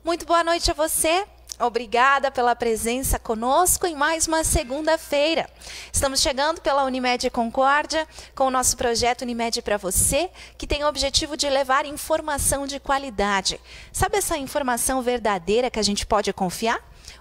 Muito boa noite a você. Obrigada pela presença conosco em mais uma segunda-feira. Estamos chegando pela Unimed Concórdia com o nosso projeto Unimed para você, que tem o objetivo de levar informação de qualidade. Sabe essa informação verdadeira que a gente pode confiar?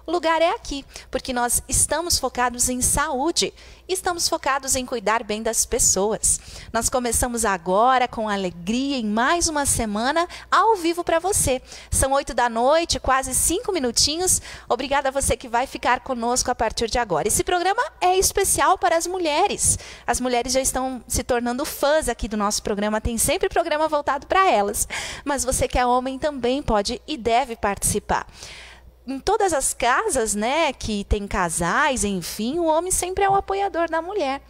O lugar é aqui, porque nós estamos focados em saúde, estamos focados em cuidar bem das pessoas. Nós começamos agora com alegria em mais uma semana ao vivo para você. São 8 da noite, quase 5 minutinhos. Obrigada a você que vai ficar conosco a partir de agora. Esse programa é especial para as mulheres. As mulheres já estão se tornando fãs aqui do nosso programa, tem sempre programa voltado para elas. Mas você que é homem também pode e deve participar. Em todas as casas, né, que tem casais, enfim, o homem sempre é o apoiador da mulher.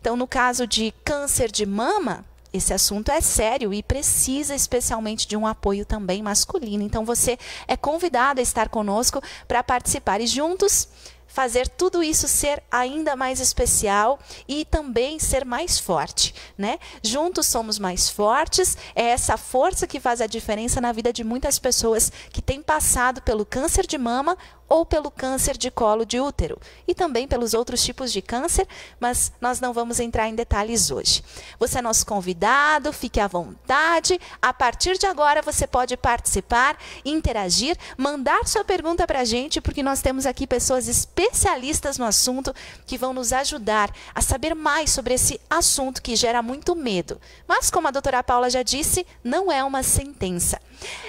Então, no caso de câncer de mama, esse assunto é sério e precisa especialmente de um apoio também masculino. Então, você é convidado a estar conosco para participar e juntos fazer tudo isso ser ainda mais especial e também ser mais forte, né? Juntos somos mais fortes, é essa força que faz a diferença na vida de muitas pessoas que têm passado pelo câncer de mama ou pelo câncer de colo de útero e também pelos outros tipos de câncer, mas nós não vamos entrar em detalhes hoje. Você é nosso convidado, fique à vontade. A partir de agora você pode participar, interagir, mandar sua pergunta para a gente, porque nós temos aqui pessoas especialistas no assunto que vão nos ajudar a saber mais sobre esse assunto que gera muito medo. Mas, como a doutora Paula já disse, não é uma sentença.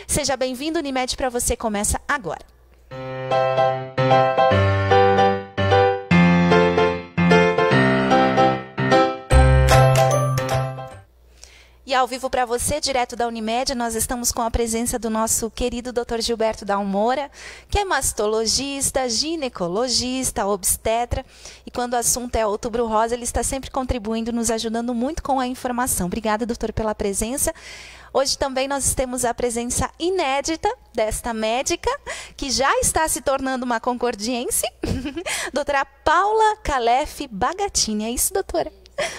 Seja bem-vindo, Unimed para você começa agora. E ao vivo para você, direto da Unimed, nós estamos com a presença do nosso querido Dr. Gilberto Dalmora, que é mastologista, ginecologista, obstetra, e quando o assunto é Outubro Rosa, ele está sempre contribuindo, nos ajudando muito com a informação. Obrigada, doutor, pela presença. Hoje também nós temos a presença inédita desta médica, que já está se tornando uma concordiense, doutora Paula Calef Bagatini. É isso, doutora?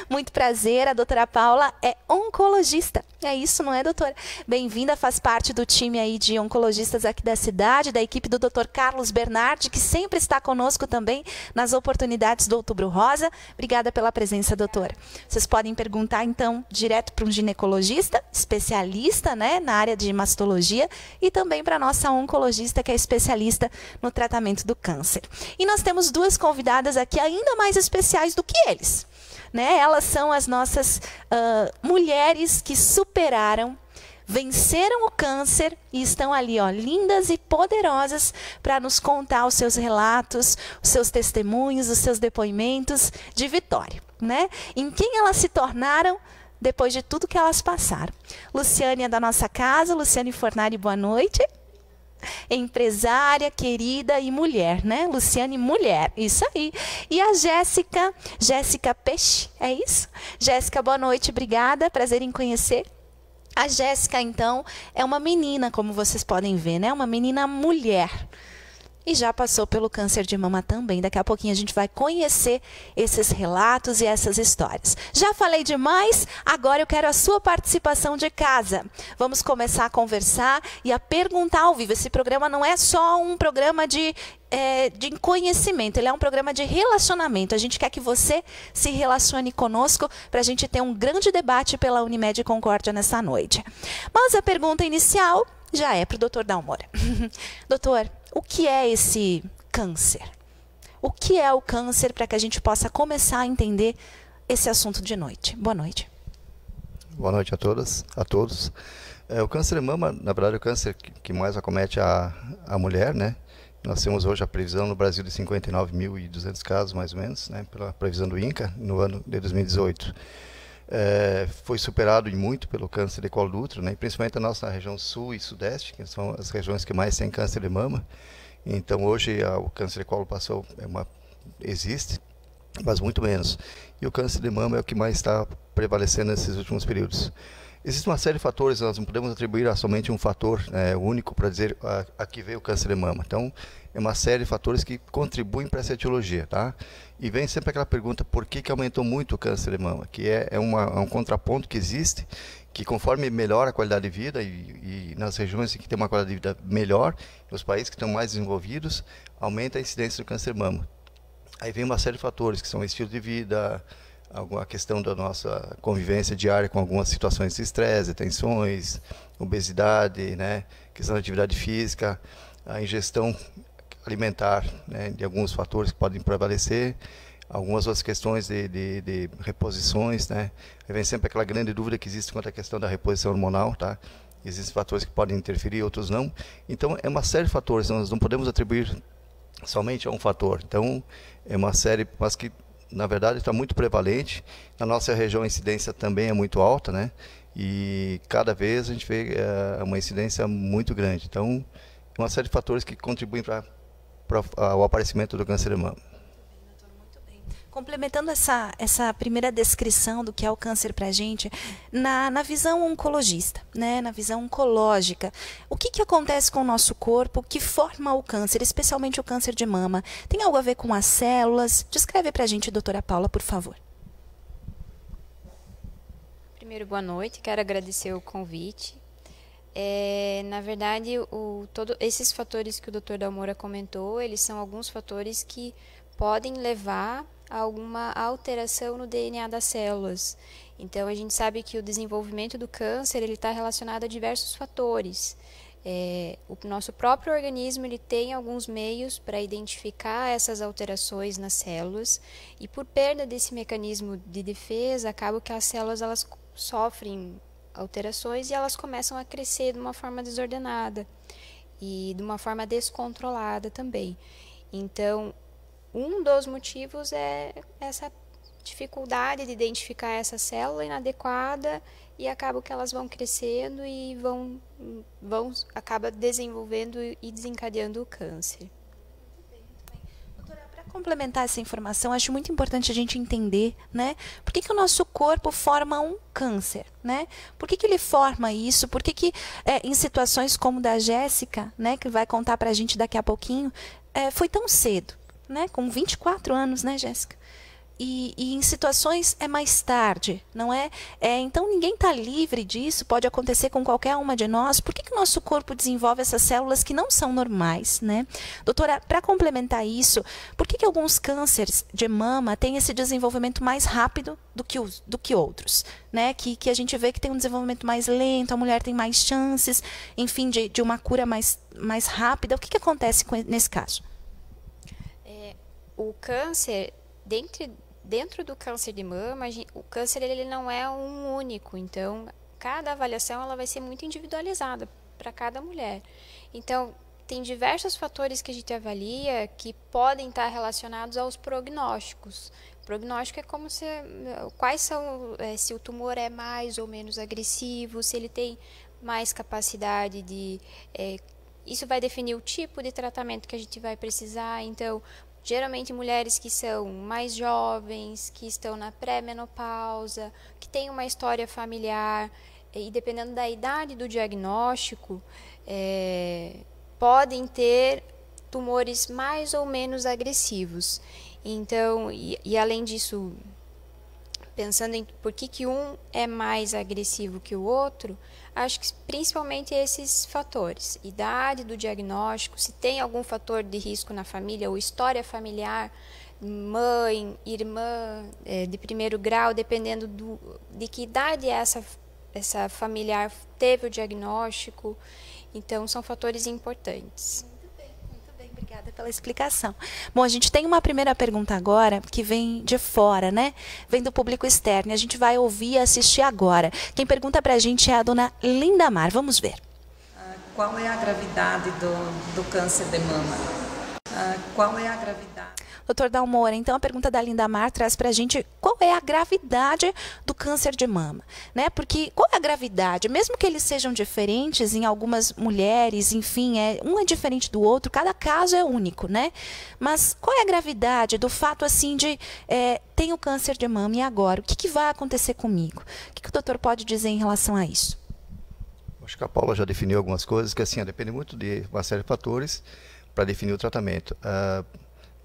Muito prazer, a doutora Paula é oncologista. É isso, não é, doutora? Bem-vinda, faz parte do time aí de oncologistas aqui da cidade, da equipe do Dr. Carlos Bernardi, que sempre está conosco também nas oportunidades do Outubro Rosa. Obrigada pela presença, doutora. Vocês podem perguntar, então, direto para um ginecologista, especialista, né, na área de mastologia, e também para a nossa oncologista, que é especialista no tratamento do câncer. E nós temos duas convidadas aqui ainda mais especiais do que eles. Né? Elas são as nossas mulheres que superaram, venceram o câncer e estão ali, ó, lindas e poderosas para nos contar os seus relatos, os seus testemunhos, os seus depoimentos de vitória, né? Em quem elas se tornaram depois de tudo que elas passaram. Luciane é da nossa casa. Luciane Fornari, boa noite. Empresária, querida e mulher, né? Luciane, mulher, isso aí. E a Jéssica Peixe, é isso? Jéssica, boa noite, obrigada, prazer em conhecer. A Jéssica, então, é uma menina, como vocês podem ver, né? Uma menina mulher. E já passou pelo câncer de mama também. Daqui a pouquinho a gente vai conhecer esses relatos e essas histórias. Já falei demais, agora eu quero a sua participação de casa. Vamos começar a conversar e a perguntar ao vivo. Esse programa não é só um programa de conhecimento, ele é um programa de relacionamento. A gente quer que você se relacione conosco para a gente ter um grande debate pela Unimed Concórdia nessa noite. Mas a pergunta inicial já é para o doutor Dalmora. Doutor, o que é esse câncer? O que é o câncer para que a gente possa começar a entender esse assunto de noite? Boa noite. Boa noite a todas, a todos. O câncer de mama, na verdade, é o câncer que mais acomete a mulher, né? Nós temos hoje a previsão no Brasil de 59.200 casos, mais ou menos, né? Pela previsão do INCA, no ano de 2018. Foi superado muito pelo câncer de colo do útero, né? Principalmente a nossa região sul e sudeste, que são as regiões que mais têm câncer de mama. Então hoje o câncer de colo existe, mas muito menos. E o câncer de mama é o que mais está prevalecendo nesses últimos períodos. Existe uma série de fatores, nós não podemos atribuir a somente um fator único para dizer aqui veio o câncer de mama. Então, é uma série de fatores que contribuem para essa etiologia, tá? E vem sempre aquela pergunta, por que aumentou muito o câncer de mama? Que é um contraponto que existe, que conforme melhora a qualidade de vida e nas regiões que tem uma qualidade de vida melhor, nos países que estão mais desenvolvidos, aumenta a incidência do câncer de mama. Aí vem uma série de fatores, que são o estilo de vida, a questão da nossa convivência diária com algumas situações de estresse, tensões, obesidade, né, questão da atividade física, a ingestão alimentar, né, de alguns fatores que podem prevalecer, algumas outras questões de reposições, né, aí vem sempre aquela grande dúvida que existe quanto à questão da reposição hormonal, tá? Existem fatores que podem interferir, outros não. Então, é uma série de fatores, nós não podemos atribuir somente a um fator. Então, é uma série, mas que na verdade está muito prevalente. Na nossa região a incidência também é muito alta, né? E cada vez a gente vê uma incidência muito grande. Então, é uma série de fatores que contribuem para o aparecimento do câncer de mama. Complementando essa primeira descrição do que é o câncer para a gente, na visão oncologista, né, na visão oncológica, o que acontece com o nosso corpo que forma o câncer, especialmente o câncer de mama? Tem algo a ver com as células? Descreve para a gente, doutora Paula, por favor. Primeiro, boa noite. Quero agradecer o convite. Na verdade, todos esses fatores que o Dr. Dalmora comentou, eles são alguns fatores que podem levar a alguma alteração no DNA das células. Então, a gente sabe que o desenvolvimento do câncer está relacionado a diversos fatores. O nosso próprio organismo ele tem alguns meios para identificar essas alterações nas células e por perda desse mecanismo de defesa, acaba que as células elas sofrem alterações e elas começam a crescer de uma forma desordenada e de uma forma descontrolada também. Então, um dos motivos é essa dificuldade de identificar essa célula inadequada e acaba que elas vão crescendo e acaba desenvolvendo e desencadeando o câncer. Para complementar essa informação, acho muito importante a gente entender, né, por que o nosso corpo forma um câncer, né? Por que ele forma isso? Por que em situações como da Jéssica, né, que vai contar para a gente daqui a pouquinho, foi tão cedo, né? Com 24 anos, né, Jéssica? E em situações é mais tarde, não é? Então ninguém está livre disso, pode acontecer com qualquer uma de nós. Por que o nosso corpo desenvolve essas células que não são normais, né? Doutora, para complementar isso, por que alguns cânceres de mama têm esse desenvolvimento mais rápido do que outros, né? Que a gente vê que tem um desenvolvimento mais lento, a mulher tem mais chances, enfim, de uma cura mais rápida. O que acontece nesse caso? O câncer, dentro do câncer de mama, o câncer ele não é um único, então cada avaliação ela vai ser muito individualizada para cada mulher. Então, tem diversos fatores que a gente avalia que podem estar relacionados aos prognósticos. Prognóstico é como quais são, se o tumor é mais ou menos agressivo, se ele tem mais capacidade de... isso vai definir o tipo de tratamento que a gente vai precisar, então... Geralmente mulheres que são mais jovens, que estão na pré-menopausa, que têm uma história familiar e dependendo da idade do diagnóstico, podem ter tumores mais ou menos agressivos. Então, e além disso, pensando em por que um é mais agressivo que o outro, acho que principalmente esses fatores, idade do diagnóstico, se tem algum fator de risco na família ou história familiar, mãe, irmã de primeiro grau, dependendo de que idade essa familiar teve o diagnóstico, então são fatores importantes. Obrigada pela explicação. Bom, a gente tem uma primeira pergunta agora que vem de fora, né? Vem do público externo. A gente vai ouvir e assistir agora. Quem pergunta para a gente é a dona Lindamar. Vamos ver. Qual é a gravidade do câncer de mama? Qual é a gravidade? Doutor Dalmora, então a pergunta da Lindamar traz para a gente qual é a gravidade do câncer de mama, né? Porque qual é a gravidade? Mesmo que eles sejam diferentes em algumas mulheres, enfim, um é diferente do outro, cada caso é único, né? Mas qual é a gravidade do fato assim de tenho câncer de mama e agora? O que vai acontecer comigo? O que o doutor pode dizer em relação a isso? Acho que a Paula já definiu algumas coisas que assim, depende muito de uma série de fatores para definir o tratamento.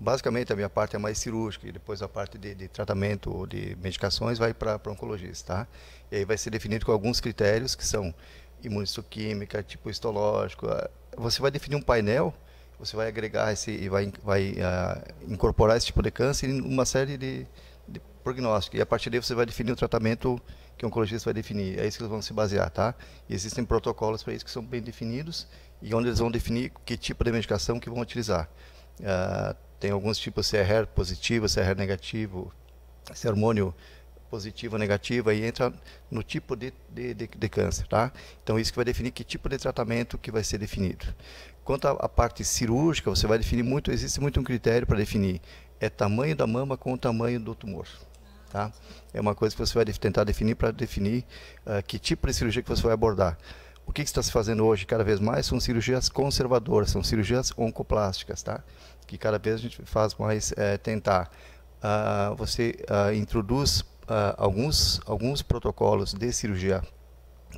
Basicamente, a minha parte é mais cirúrgica e depois a parte de tratamento de medicações vai para oncologista, tá? E aí vai ser definido com alguns critérios que são imunistoquímica, tipo histológico. Você vai definir um painel, você vai agregar e vai incorporar esse tipo de câncer em uma série de prognósticos. E a partir daí você vai definir o tratamento que o oncologista vai definir. É isso que eles vão se basear, tá? E existem protocolos para isso que são bem definidos e onde eles vão definir que tipo de medicação que vão utilizar. Tem alguns tipos CRR positivo, CRR negativo, esse hormônio positivo ou negativo, aí entra no tipo de câncer, tá? Então isso que vai definir que tipo de tratamento que vai ser definido. Quanto à parte cirúrgica, você vai definir muito, existe muito um critério para definir, é tamanho da mama com o tamanho do tumor, tá? É uma coisa que você vai tentar definir para definir que tipo de cirurgia que você vai abordar. O que está se fazendo hoje, cada vez mais, são cirurgias conservadoras, são cirurgias oncoplásticas, tá? Que cada vez a gente faz mais tentar. Você introduz alguns protocolos de cirurgia,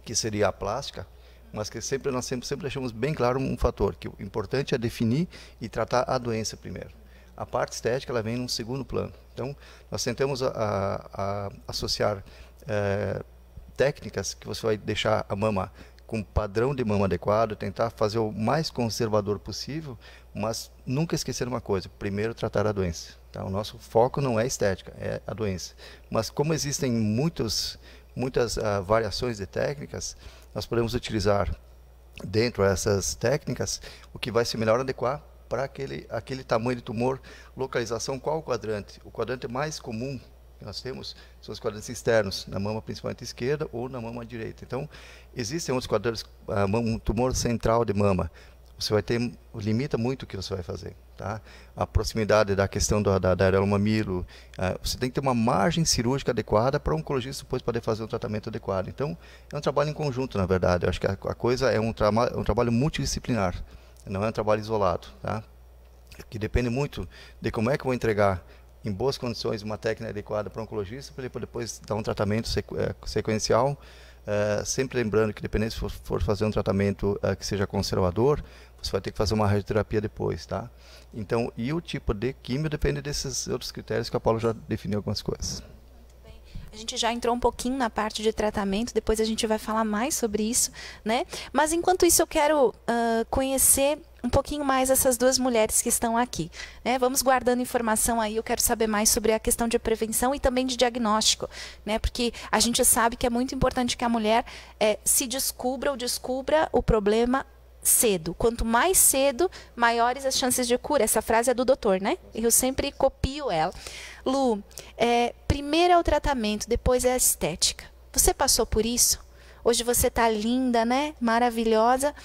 que seria a plástica, mas que nós sempre deixamos bem claro um fator, que o importante é definir e tratar a doença primeiro. A parte estética ela vem num segundo plano. Então, nós tentamos associar técnicas que você vai deixar a mama com padrão de mama adequado, tentar fazer o mais conservador possível, mas nunca esquecer uma coisa, primeiro tratar a doença. Tá? O nosso foco não é estética, é a doença. Mas como existem muitas variações de técnicas, nós podemos utilizar dentro dessas técnicas o que vai se melhor adequar para aquele tamanho de tumor, localização, qual o quadrante? O quadrante mais comum que nós temos são os quadrantes externos, na mama principalmente esquerda ou na mama direita. Então, existem outros quadrantes, um tumor central de mama, você vai ter, limita muito o que você vai fazer, tá? A proximidade da questão da areola mamilo, você tem que ter uma margem cirúrgica adequada para o oncologista depois poder fazer um tratamento adequado. Então, é um trabalho em conjunto, na verdade. Eu acho que a coisa é um trabalho multidisciplinar, não é um trabalho isolado, tá? Que depende muito de como é que eu vou entregar em boas condições uma técnica adequada para o oncologista, para ele depois dar um tratamento sequencial, sempre lembrando que dependendo se for fazer um tratamento que seja conservador, você vai ter que fazer uma radioterapia depois, tá? Então, e o tipo de químio depende desses outros critérios que a Paula já definiu algumas coisas. A gente já entrou um pouquinho na parte de tratamento, depois a gente vai falar mais sobre isso, né? Mas enquanto isso eu quero conhecer um pouquinho mais essas duas mulheres que estão aqui, né? Vamos guardando informação aí, eu quero saber mais sobre a questão de prevenção e também de diagnóstico, né? Porque a gente sabe que é muito importante que a mulher se descubra o problema cedo. Quanto mais cedo, maiores as chances de cura. Essa frase é do doutor, né? Eu sempre copio ela. Lu, primeiro é o tratamento, depois é a estética. Você passou por isso? Hoje você tá linda, né? Maravilhosa.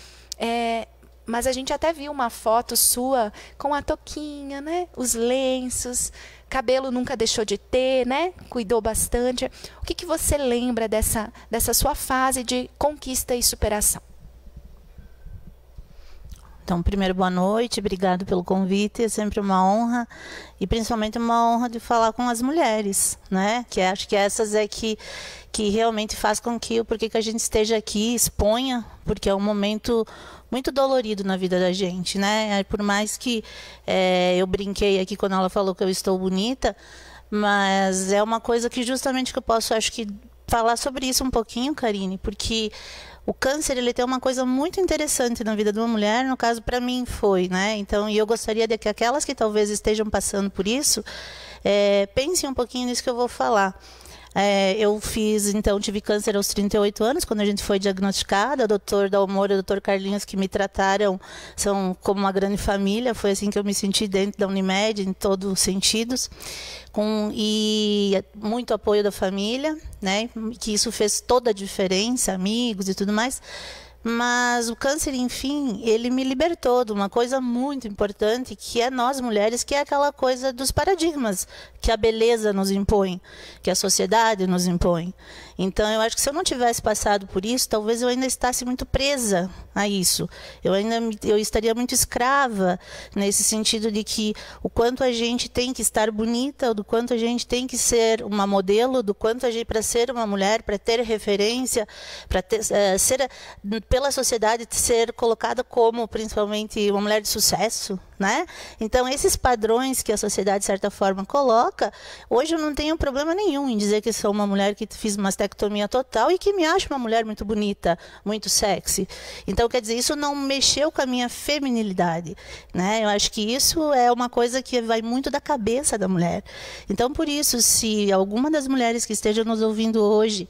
Mas a gente até viu uma foto sua com a touquinha, né? Os lenços, cabelo nunca deixou de ter, né? Cuidou bastante. O que você lembra dessa sua fase de conquista e superação? Então, primeiro, boa noite, obrigado pelo convite, é sempre uma honra, e principalmente uma honra de falar com as mulheres, né? Que acho que essas que realmente faz com que o porquê que a gente esteja aqui, exponha, porque é um momento muito dolorido na vida da gente, né? Por mais que eu brinquei aqui quando ela falou que eu estou bonita, mas é uma coisa que justamente que eu posso, acho que, falar sobre isso um pouquinho, Karine, porque o câncer, ele tem uma coisa muito interessante na vida de uma mulher, no caso, para mim foi, né? Então, e eu gostaria de que aquelas que talvez estejam passando por isso, pensem um pouquinho nisso que eu vou falar. Eu tive câncer aos 38 anos, quando a gente foi diagnosticada. O doutor Dalmoro e o doutor Carlinhos, que me trataram, são como uma grande família. Foi assim que eu me senti dentro da Unimed, em todos os sentidos. E muito apoio da família, né? Que isso fez toda a diferença, amigos e tudo mais. Mas o câncer, enfim, ele me libertou de uma coisa muito importante, que é nós mulheres, que é aquela coisa dos paradigmas que a beleza nos impõe, que a sociedade nos impõe. Então, eu acho que se eu não tivesse passado por isso, talvez eu ainda estasse muito presa a isso. Eu estaria muito escrava, nesse sentido de que o quanto a gente tem que estar bonita, do quanto a gente tem que ser uma modelo, do quanto a gente, para ser uma mulher, para ter referência, para ser pela sociedade ser colocada como principalmente uma mulher de sucesso, né? Então, esses padrões que a sociedade, de certa forma, coloca, hoje eu não tenho problema nenhum em dizer que sou uma mulher que fiz mastectomia total e que me acho uma mulher muito bonita, muito sexy. Então, quer dizer, isso não mexeu com a minha feminilidade, né? Eu acho que isso é uma coisa que vai muito da cabeça da mulher. Então, por isso, se alguma das mulheres que estejam nos ouvindo hoje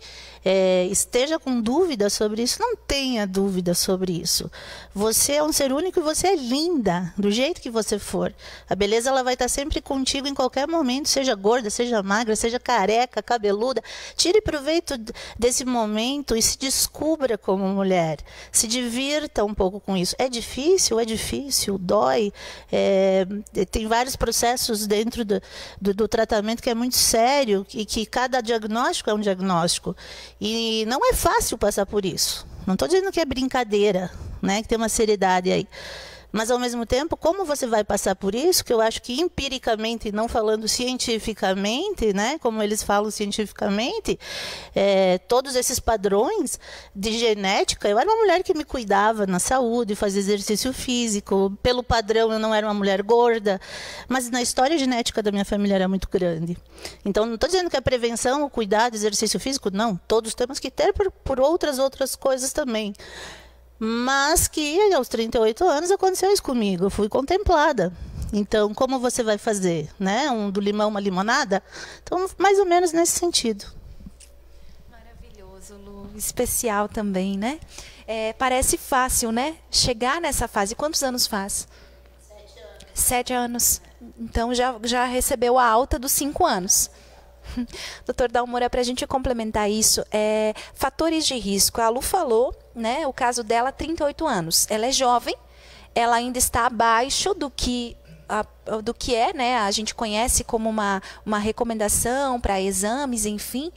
esteja com dúvida sobre isso, não tenha dúvida sobre isso. Você é um ser único e você é linda, do jeito que você for. A beleza ela vai estar sempre contigo em qualquer momento, seja gorda, seja magra, seja careca, cabeluda. Tire proveito desse momento e se descubra como mulher. Se divirta um pouco com isso. É difícil, dói. Tem vários processos dentro do tratamento que é muito sério e que cada diagnóstico é um diagnóstico. E não é fácil passar por isso. Não estou dizendo que é brincadeira, né? Que tem uma seriedade aí. Mas, ao mesmo tempo, como você vai passar por isso, que eu acho que empiricamente, não falando cientificamente, né, como eles falam cientificamente, todos esses padrões de genética, eu era uma mulher que me cuidava na saúde, fazia exercício físico, pelo padrão eu não era uma mulher gorda, mas na história genética da minha família era muito grande. Então, não estou dizendo que a prevenção, o cuidado, exercício físico, não, todos temos que ter por outras coisas também. Mas que aos 38 anos aconteceu isso comigo, eu fui contemplada. Então, como você vai fazer? Né? Do limão uma limonada? Então, mais ou menos nesse sentido. Maravilhoso, Lu. Especial também, né? Parece fácil, né? Chegar nessa fase. Quantos anos faz? 7 anos. 7 anos. Então, já recebeu a alta dos 5 anos. Doutor Dalmora, para a gente complementar isso, fatores de risco. A Lu falou, né, o caso dela, 38 anos. Ela é jovem, ela ainda está abaixo do que né, a gente conhece como uma recomendação para exames, enfim.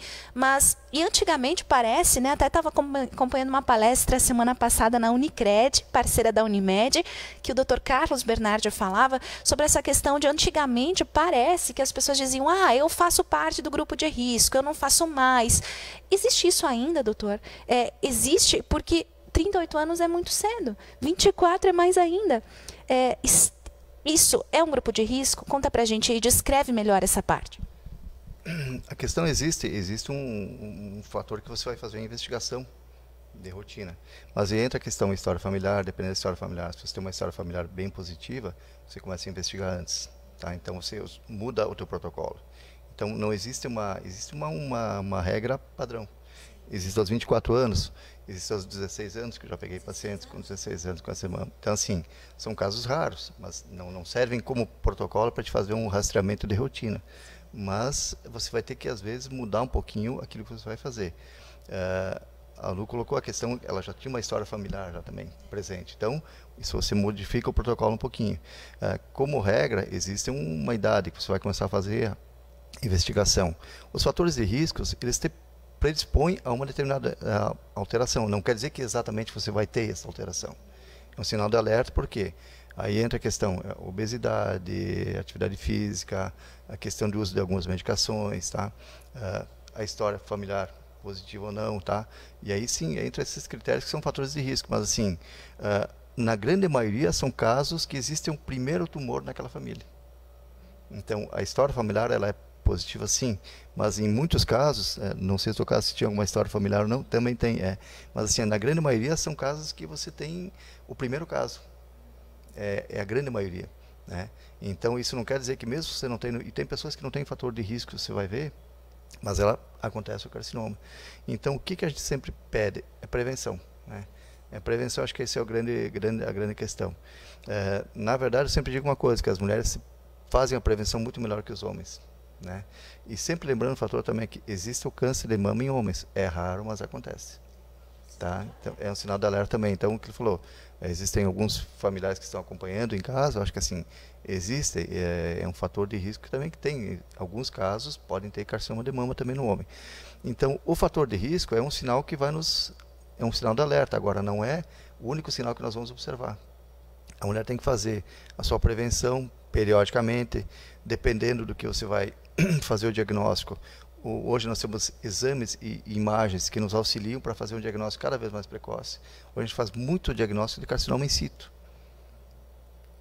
E antigamente parece, né, até estava acompanhando uma palestra semana passada na Unicred, parceira da Unimed, que o Dr. Carlos Bernardi falava sobre essa questão de antigamente parece que as pessoas diziam, eu faço parte do grupo de risco, eu não faço mais. Existe isso ainda, doutor? Existe, porque 38 anos é muito cedo, 24 é mais ainda. Isso é um grupo de risco? Conta pra gente e descreve melhor essa parte. A questão existe um fator que você vai fazer uma investigação de rotina. Mas aí entra a questão história familiar, dependendo da história familiar. Se você tem uma história familiar bem positiva, você começa a investigar antes. Tá? Então você muda o teu protocolo. Então não existe uma regra padrão. Existe aos 24 anos, existe aos 16 anos, que eu já peguei pacientes com 16 anos com essa mama. Então, assim, são casos raros, mas não servem como protocolo para te fazer um rastreamento de rotina. Mas você vai ter que, às vezes, mudar um pouquinho aquilo que você vai fazer. A Lu colocou a questão, ela já tinha uma história familiar já também presente. Então, isso você modifica o protocolo um pouquinho. Como regra, existe uma idade que você vai começar a fazer a investigação. Os fatores de riscos, eles predispõe a uma determinada alteração. Não quer dizer que exatamente você vai ter essa alteração. É um sinal de alerta, porque aí entra a questão obesidade, atividade física, a questão do uso de algumas medicações, tá? A história familiar, positiva ou não, tá? E aí sim, entra esses critérios que são fatores de risco. Mas assim, na grande maioria são casos que existe um primeiro tumor naquela família. Então, a história familiar, ela é positiva sim, mas em muitos casos, não sei se o caso se tinha alguma história familiar ou não, também tem, mas assim, na grande maioria são casos que você tem o primeiro caso, é a grande maioria, né? Então isso não quer dizer que mesmo você não tem, e tem pessoas que não têm fator de risco, você vai ver, mas acontece o carcinoma. Então o que a gente sempre pede? É prevenção, né? Prevenção, acho que esse é a grande questão. Na verdade, eu sempre digo uma coisa, que as mulheres fazem a prevenção muito melhor que os homens. Né? E sempre lembrando o fator também que existe o câncer de mama em homens. É raro, mas acontece. Tá? Então, é um sinal de alerta também. Então, o que ele falou, existem alguns familiares que estão acompanhando em casa, eu acho que assim, existe, é um fator de risco também que tem, alguns casos podem ter carcinoma de mama também no homem. Então, o fator de risco é um sinal que é um sinal de alerta. Agora, não é o único sinal que nós vamos observar. A mulher tem que fazer a sua prevenção periodicamente, dependendo do que você vai fazer o diagnóstico. Hoje nós temos exames e imagens que nos auxiliam para fazer um diagnóstico cada vez mais precoce. Hoje a gente faz muito diagnóstico de carcinoma in situ.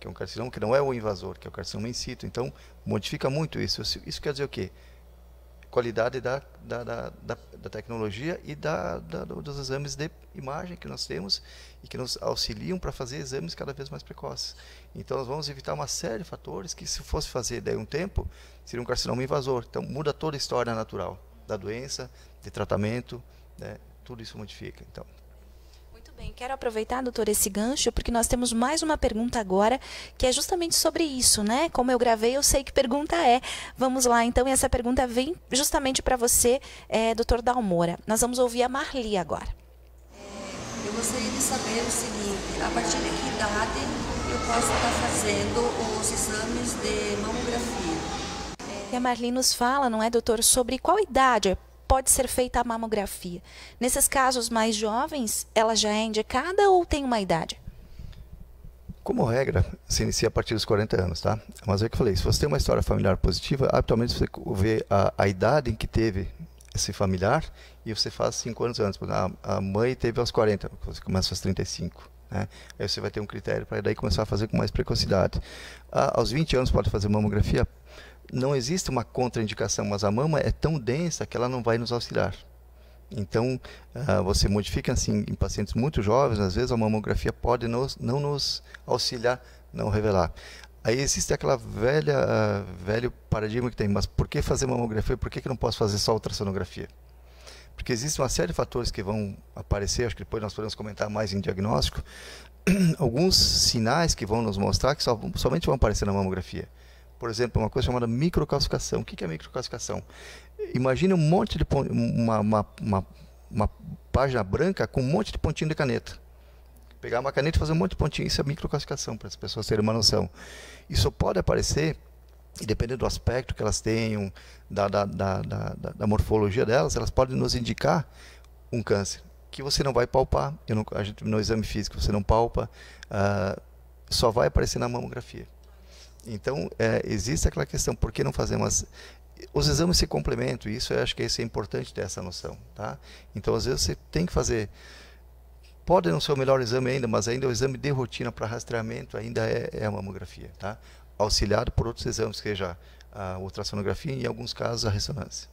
que é um carcinoma que não é o invasor, que é o carcinoma in situ. Então, modifica muito isso. Isso quer dizer o quê? Qualidade da tecnologia e dos exames de imagem que nós temos e que nos auxiliam para fazer exames cada vez mais precoces. Então, nós vamos evitar uma série de fatores que, se fosse fazer daí um tempo, seria um carcinoma invasor. Então, muda toda a história natural da doença, de tratamento, né? Tudo isso modifica. Então, muito bem, quero aproveitar, doutor, esse gancho, porque nós temos mais uma pergunta agora, que é justamente sobre isso, né? Como eu gravei, eu sei que pergunta é. Vamos lá, então, e essa pergunta vem justamente para você, doutor Dalmora. Nós vamos ouvir a Marli agora. Eu gostaria de saber o seguinte, a partir de que idade eu posso estar fazendo os exames de mamografia? E a Marli nos fala, não é, doutor, sobre qual idade pode ser feita a mamografia. Nesses casos mais jovens, ela já é indicada ou tem uma idade? Como regra, se inicia a partir dos 40 anos, tá? Mas é o que eu falei, se você tem uma história familiar positiva, habitualmente você vê a idade em que teve esse familiar e você faz 5 anos antes. A mãe teve aos 40, você começa aos 35. Né? Aí você vai ter um critério para daí começar a fazer com mais precocidade. Aos 20 anos pode fazer mamografia. Não existe uma contraindicação, mas a mama é tão densa que ela não vai nos auxiliar. Então, você modifica assim em pacientes muito jovens, às vezes a mamografia pode não nos auxiliar, não revelar. Aí existe aquela velho paradigma que tem, mas por que fazer mamografia? Por que não posso fazer só ultrassonografia? Porque existe uma série de fatores que vão aparecer, acho que depois nós podemos comentar mais em diagnóstico, alguns sinais que vão nos mostrar que somente vão aparecer na mamografia. Por exemplo, uma coisa chamada microcalcificação. O que é microcalcificação? Imagine um monte de uma página branca com um monte de pontinho de caneta. Pegar uma caneta e fazer um monte de pontinho, isso é microcalcificação, para as pessoas terem uma noção. Isso pode aparecer, e dependendo do aspecto que elas tenham, da morfologia delas, elas podem nos indicar um câncer, que você não vai palpar, a gente, no exame físico você não palpa, só vai aparecer na mamografia. Então, existe aquela questão, por que não fazemos? Os exames se complementam, e isso eu acho que isso é importante ter essa noção. Tá? Então, às vezes você tem que fazer, pode não ser o melhor exame ainda, mas ainda o exame de rotina para rastreamento ainda é a mamografia, tá? Auxiliado por outros exames, seja a ultrassonografia e em alguns casos a ressonância.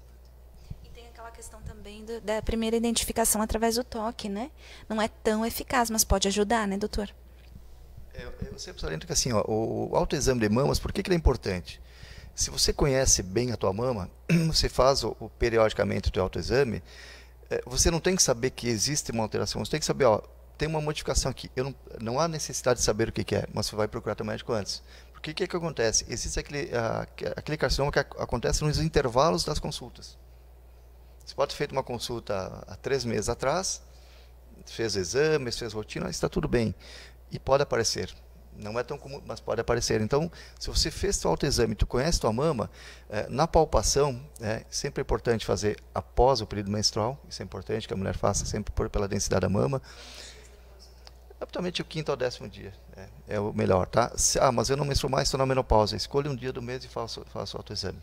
E tem aquela questão também da primeira identificação através do toque, né? Não é tão eficaz, mas pode ajudar, né, doutor? Eu sempre saliento que assim, o autoexame de mamas, por que ele é importante? Se você conhece bem a tua mama, você faz periodicamente o teu autoexame, você não tem que saber que existe uma alteração, você tem que saber, tem uma modificação aqui. Não há necessidade de saber o que é, mas você vai procurar teu médico antes. Porque o que acontece? Existe aquele carcinoma que acontece nos intervalos das consultas. Você pode ter feito uma consulta há 3 meses atrás, fez exames, fez rotina, está tudo bem. E pode aparecer. Não é tão comum, mas pode aparecer. Então, se você fez seu autoexame e tu conhece tua mama, na palpação, sempre é importante fazer após o período menstrual. Isso é importante que a mulher faça sempre pela densidade da mama. Habitualmente o 5º ao 10º dia é o melhor, tá? Mas eu não menstruo mais, estou na menopausa. Escolha um dia do mês e faça o autoexame.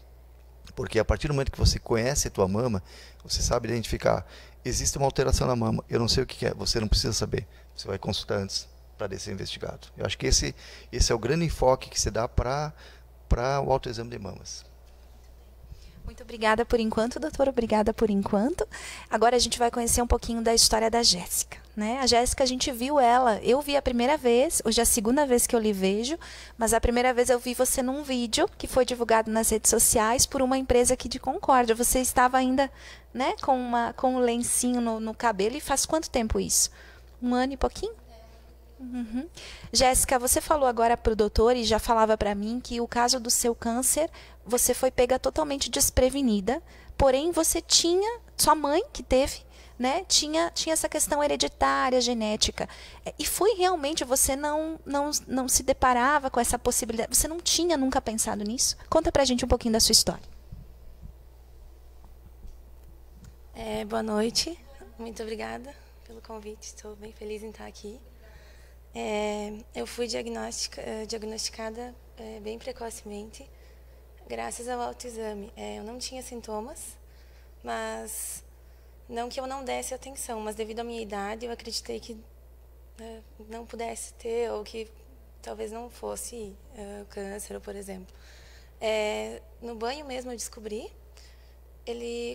Porque a partir do momento que você conhece a tua mama, você sabe identificar. Existe uma alteração na mama, eu não sei o que é, você não precisa saber. Você vai consultar antes para ser investigado. Eu acho que esse é o grande enfoque que se dá para o autoexame de mamas. Muito obrigada por enquanto, doutor. Obrigada por enquanto. Agora a gente vai conhecer um pouquinho da história da Jéssica, né? A Jéssica, a gente viu ela, eu vi a primeira vez, hoje é a segunda vez que eu lhe vejo, mas a primeira vez eu vi você num vídeo que foi divulgado nas redes sociais por uma empresa aqui de Concórdia. Você estava ainda, né, com um lencinho no cabelo, e faz quanto tempo isso? 1 ano e pouquinho? Uhum. Jéssica, você falou agora para o doutor e já falava para mim que o caso do seu câncer, você foi pega totalmente desprevenida, porém você tinha, sua mãe que teve, né, tinha essa questão hereditária, genética, e foi realmente, você não se deparava com essa possibilidade, você não tinha nunca pensado nisso? Conta pra gente um pouquinho da sua história. Boa noite, muito obrigada pelo convite, estou bem feliz em estar aqui. Eu fui diagnosticada bem precocemente, graças ao autoexame. Eu não tinha sintomas, mas não que eu não desse atenção, mas devido à minha idade, eu acreditei que não pudesse ter, ou que talvez não fosse câncer, por exemplo. No banho mesmo eu descobri.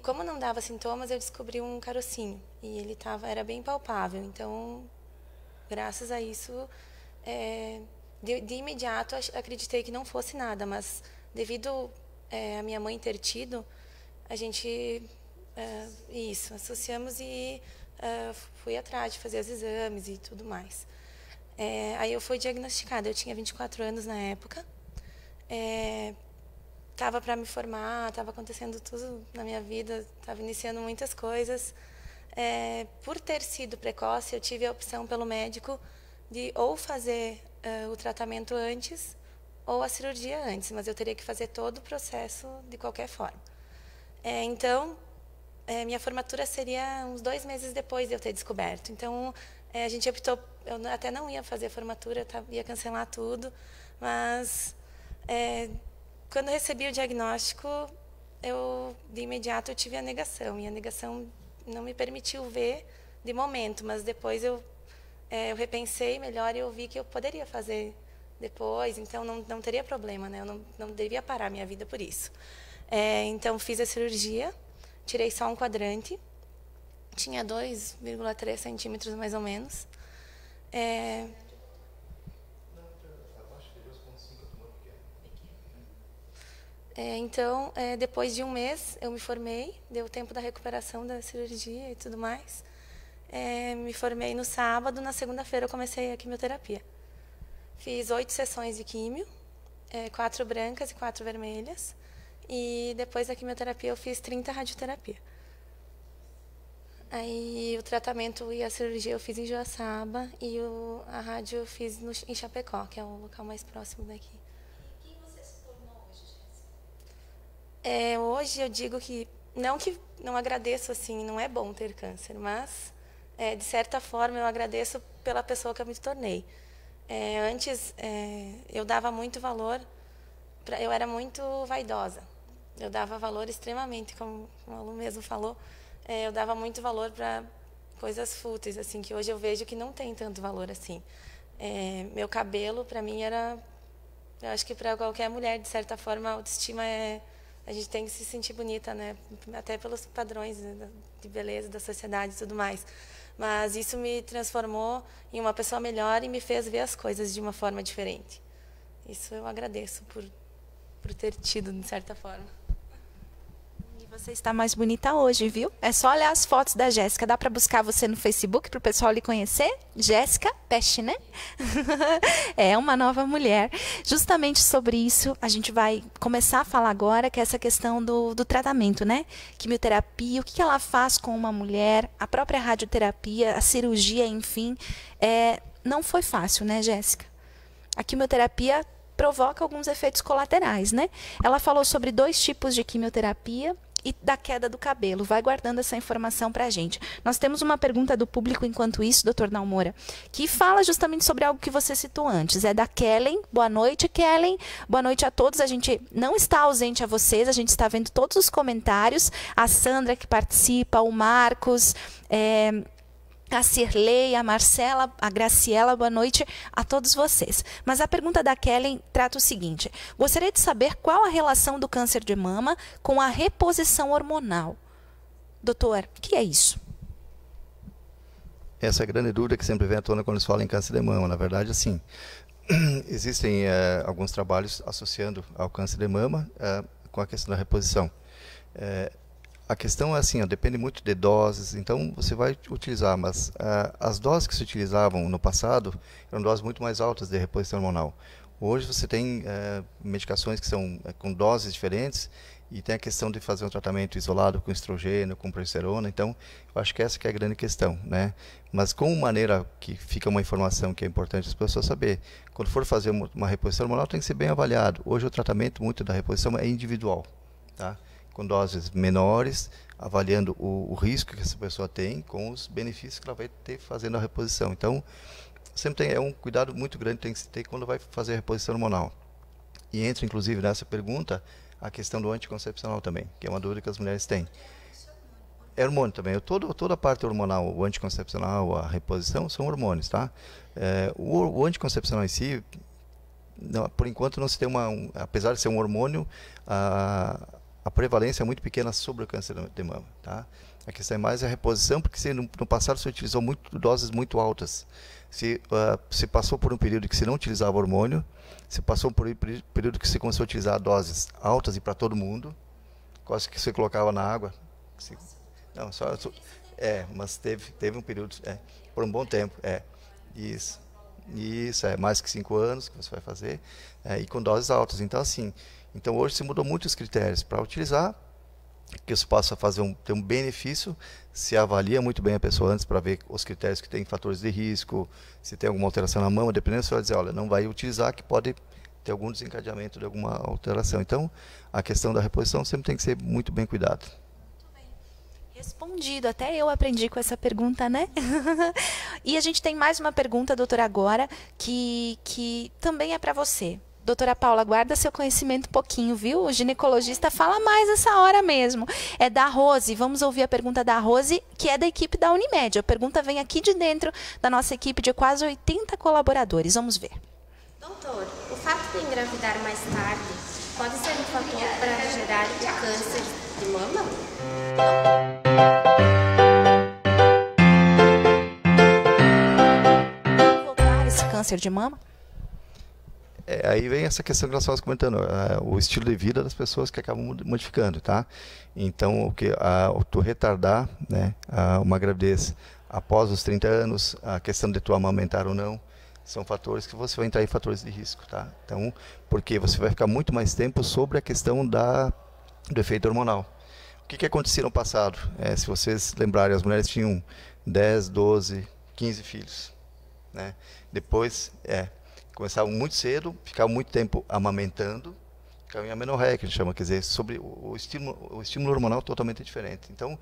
Como não dava sintomas, eu descobri um carocinho. E ele era bem palpável. Então, graças a isso, de imediato, acreditei que não fosse nada. Mas, devido a minha mãe ter tido, a gente, associamos e fui atrás de fazer os exames e tudo mais. Aí eu fui diagnosticada. Eu tinha 24 anos na época. Estava para me formar, estava acontecendo tudo na minha vida, estava iniciando muitas coisas. Por ter sido precoce, eu tive a opção pelo médico de ou fazer o tratamento antes ou a cirurgia antes, mas eu teria que fazer todo o processo de qualquer forma. Então, minha formatura seria uns 2 meses depois de eu ter descoberto. Então, a gente optou, eu até não ia fazer a formatura, ia cancelar tudo, mas quando eu recebi o diagnóstico, de imediato eu tive a negação, e a negação não me permitiu ver de momento, mas depois eu repensei melhor e eu vi que eu poderia fazer depois, então não teria problema, né? Eu não devia parar minha vida por isso. Então fiz a cirurgia, tirei só um quadrante, tinha 2,3 centímetros mais ou menos. Então, depois de um mês, eu me formei, deu tempo da recuperação da cirurgia e tudo mais. Me formei no sábado, na segunda-feira eu comecei a quimioterapia. Fiz 8 sessões de químio, 4 brancas e 4 vermelhas. E depois da quimioterapia eu fiz 30 radioterapia. Aí o tratamento e a cirurgia eu fiz em Joaçaba e a rádio eu fiz em Chapecó, que é o local mais próximo daqui. Hoje eu digo que não agradeço assim, não é bom ter câncer, mas de certa forma eu agradeço pela pessoa que eu me tornei. Antes eu dava muito valor, eu era muito vaidosa, eu dava valor extremamente, como o aluno mesmo falou, eu dava muito valor para coisas fúteis, assim, que hoje eu vejo que não tem tanto valor assim. Meu cabelo para mim eu acho que para qualquer mulher de certa forma a autoestima a gente tem que se sentir bonita, né? Até pelos padrões de beleza da sociedade e tudo mais. Mas isso me transformou em uma pessoa melhor e me fez ver as coisas de uma forma diferente. Isso eu agradeço por ter tido, de certa forma. Você está mais bonita hoje, viu? É só olhar as fotos da Jéssica. Dá para buscar você no Facebook para o pessoal lhe conhecer? Jéssica Peste, né? É uma nova mulher. Justamente sobre isso, a gente vai começar a falar agora, que é essa questão do tratamento, né? Quimioterapia, o que ela faz com uma mulher, a própria radioterapia, a cirurgia, enfim. Não foi fácil, né, Jéssica? A quimioterapia provoca alguns efeitos colaterais, né? Ela falou sobre 2 tipos de quimioterapia e da queda do cabelo. Vai guardando essa informação para a gente. Nós temos uma pergunta do público enquanto isso, doutor Dalmora, que fala justamente sobre algo que você citou antes. É da Kellen. Boa noite, Kellen. Boa noite a todos. A gente não está ausente a vocês, a gente está vendo todos os comentários. A Sandra que participa, o Marcos, a Cirlei, a Marcela, a Graciela, boa noite a todos vocês. Mas a pergunta da Kellen trata o seguinte: gostaria de saber qual a relação do câncer de mama com a reposição hormonal. Doutor, o que é isso? Essa é a grande dúvida que sempre vem à tona quando se fala em câncer de mama. Na verdade, assim, existem alguns trabalhos associando ao câncer de mama com a questão da reposição. A questão é assim, depende muito de doses, então você vai utilizar, mas as doses que se utilizavam no passado eram doses muito mais altas de reposição hormonal. Hoje você tem medicações que são com doses diferentes e tem a questão de fazer um tratamento isolado com estrogênio, com progesterona, então eu acho que essa que é a grande questão, né? Mas com maneira que fica uma informação que é importante as pessoas saber, quando for fazer uma reposição hormonal tem que ser bem avaliado. Hoje o tratamento muito da reposição é individual, tá? Com doses menores, avaliando o risco que essa pessoa tem com os benefícios que ela vai ter fazendo a reposição. Então, sempre tem um cuidado muito grande que tem que se ter quando vai fazer a reposição hormonal. E entra, inclusive, nessa pergunta, a questão do anticoncepcional também, que é uma dúvida que as mulheres têm. É hormônio também. Toda a parte hormonal, o anticoncepcional, a reposição, são hormônios, tá? O anticoncepcional em si, por enquanto não se tem apesar de ser um hormônio, a prevalência é muito pequena sobre o câncer de mama, tá? A questão é mais a reposição, porque no passado se utilizou doses muito altas. Se passou por um período que se não utilizava hormônio, se passou por um período que se começou a utilizar doses altas e para todo mundo, quase que você colocava na água. Não, mas teve um período, por um bom tempo, isso, mais que 5 anos que você vai fazer, e com doses altas. Então, assim, hoje se mudou muito os critérios para utilizar, que isso possa ter um benefício, se avalia muito bem a pessoa antes para ver os critérios que tem fatores de risco, se tem alguma alteração na mama, dependendo, você vai dizer, olha, não vai utilizar, que pode ter algum desencadeamento de alguma alteração. Então, a questão da reposição sempre tem que ser muito bem cuidada. Respondido, até eu aprendi com essa pergunta, né? E a gente tem mais uma pergunta, doutora, agora, que também é para você. Doutora Paula, guarda seu conhecimento um pouquinho, viu? O ginecologista fala mais essa hora mesmo. É da Rose. Vamos ouvir a pergunta da Rose, que é da equipe da Unimed. A pergunta vem aqui de dentro da nossa equipe de quase 80 colaboradores. Vamos ver. Doutor, o fato de engravidar mais tarde pode ser um fator para gerar câncer de mama? Voltar esse câncer de mama? Aí vem essa questão que nós estávamos comentando, o estilo de vida das pessoas que acabam modificando, tá? Então, tu retardar, né, uma gravidez após os 30 anos, a questão de tu amamentar ou não, são fatores que você vai entrar em fatores de risco, tá? Então, porque você vai ficar muito mais tempo sobre a questão do efeito hormonal. O que acontecia no passado? Se vocês lembrarem, as mulheres tinham 10, 12, 15 filhos, né? Depois, começavam muito cedo, ficavam muito tempo amamentando, ficavam em amenorreia, que a gente chama, quer dizer, sobre o estímulo hormonal totalmente diferente. Então,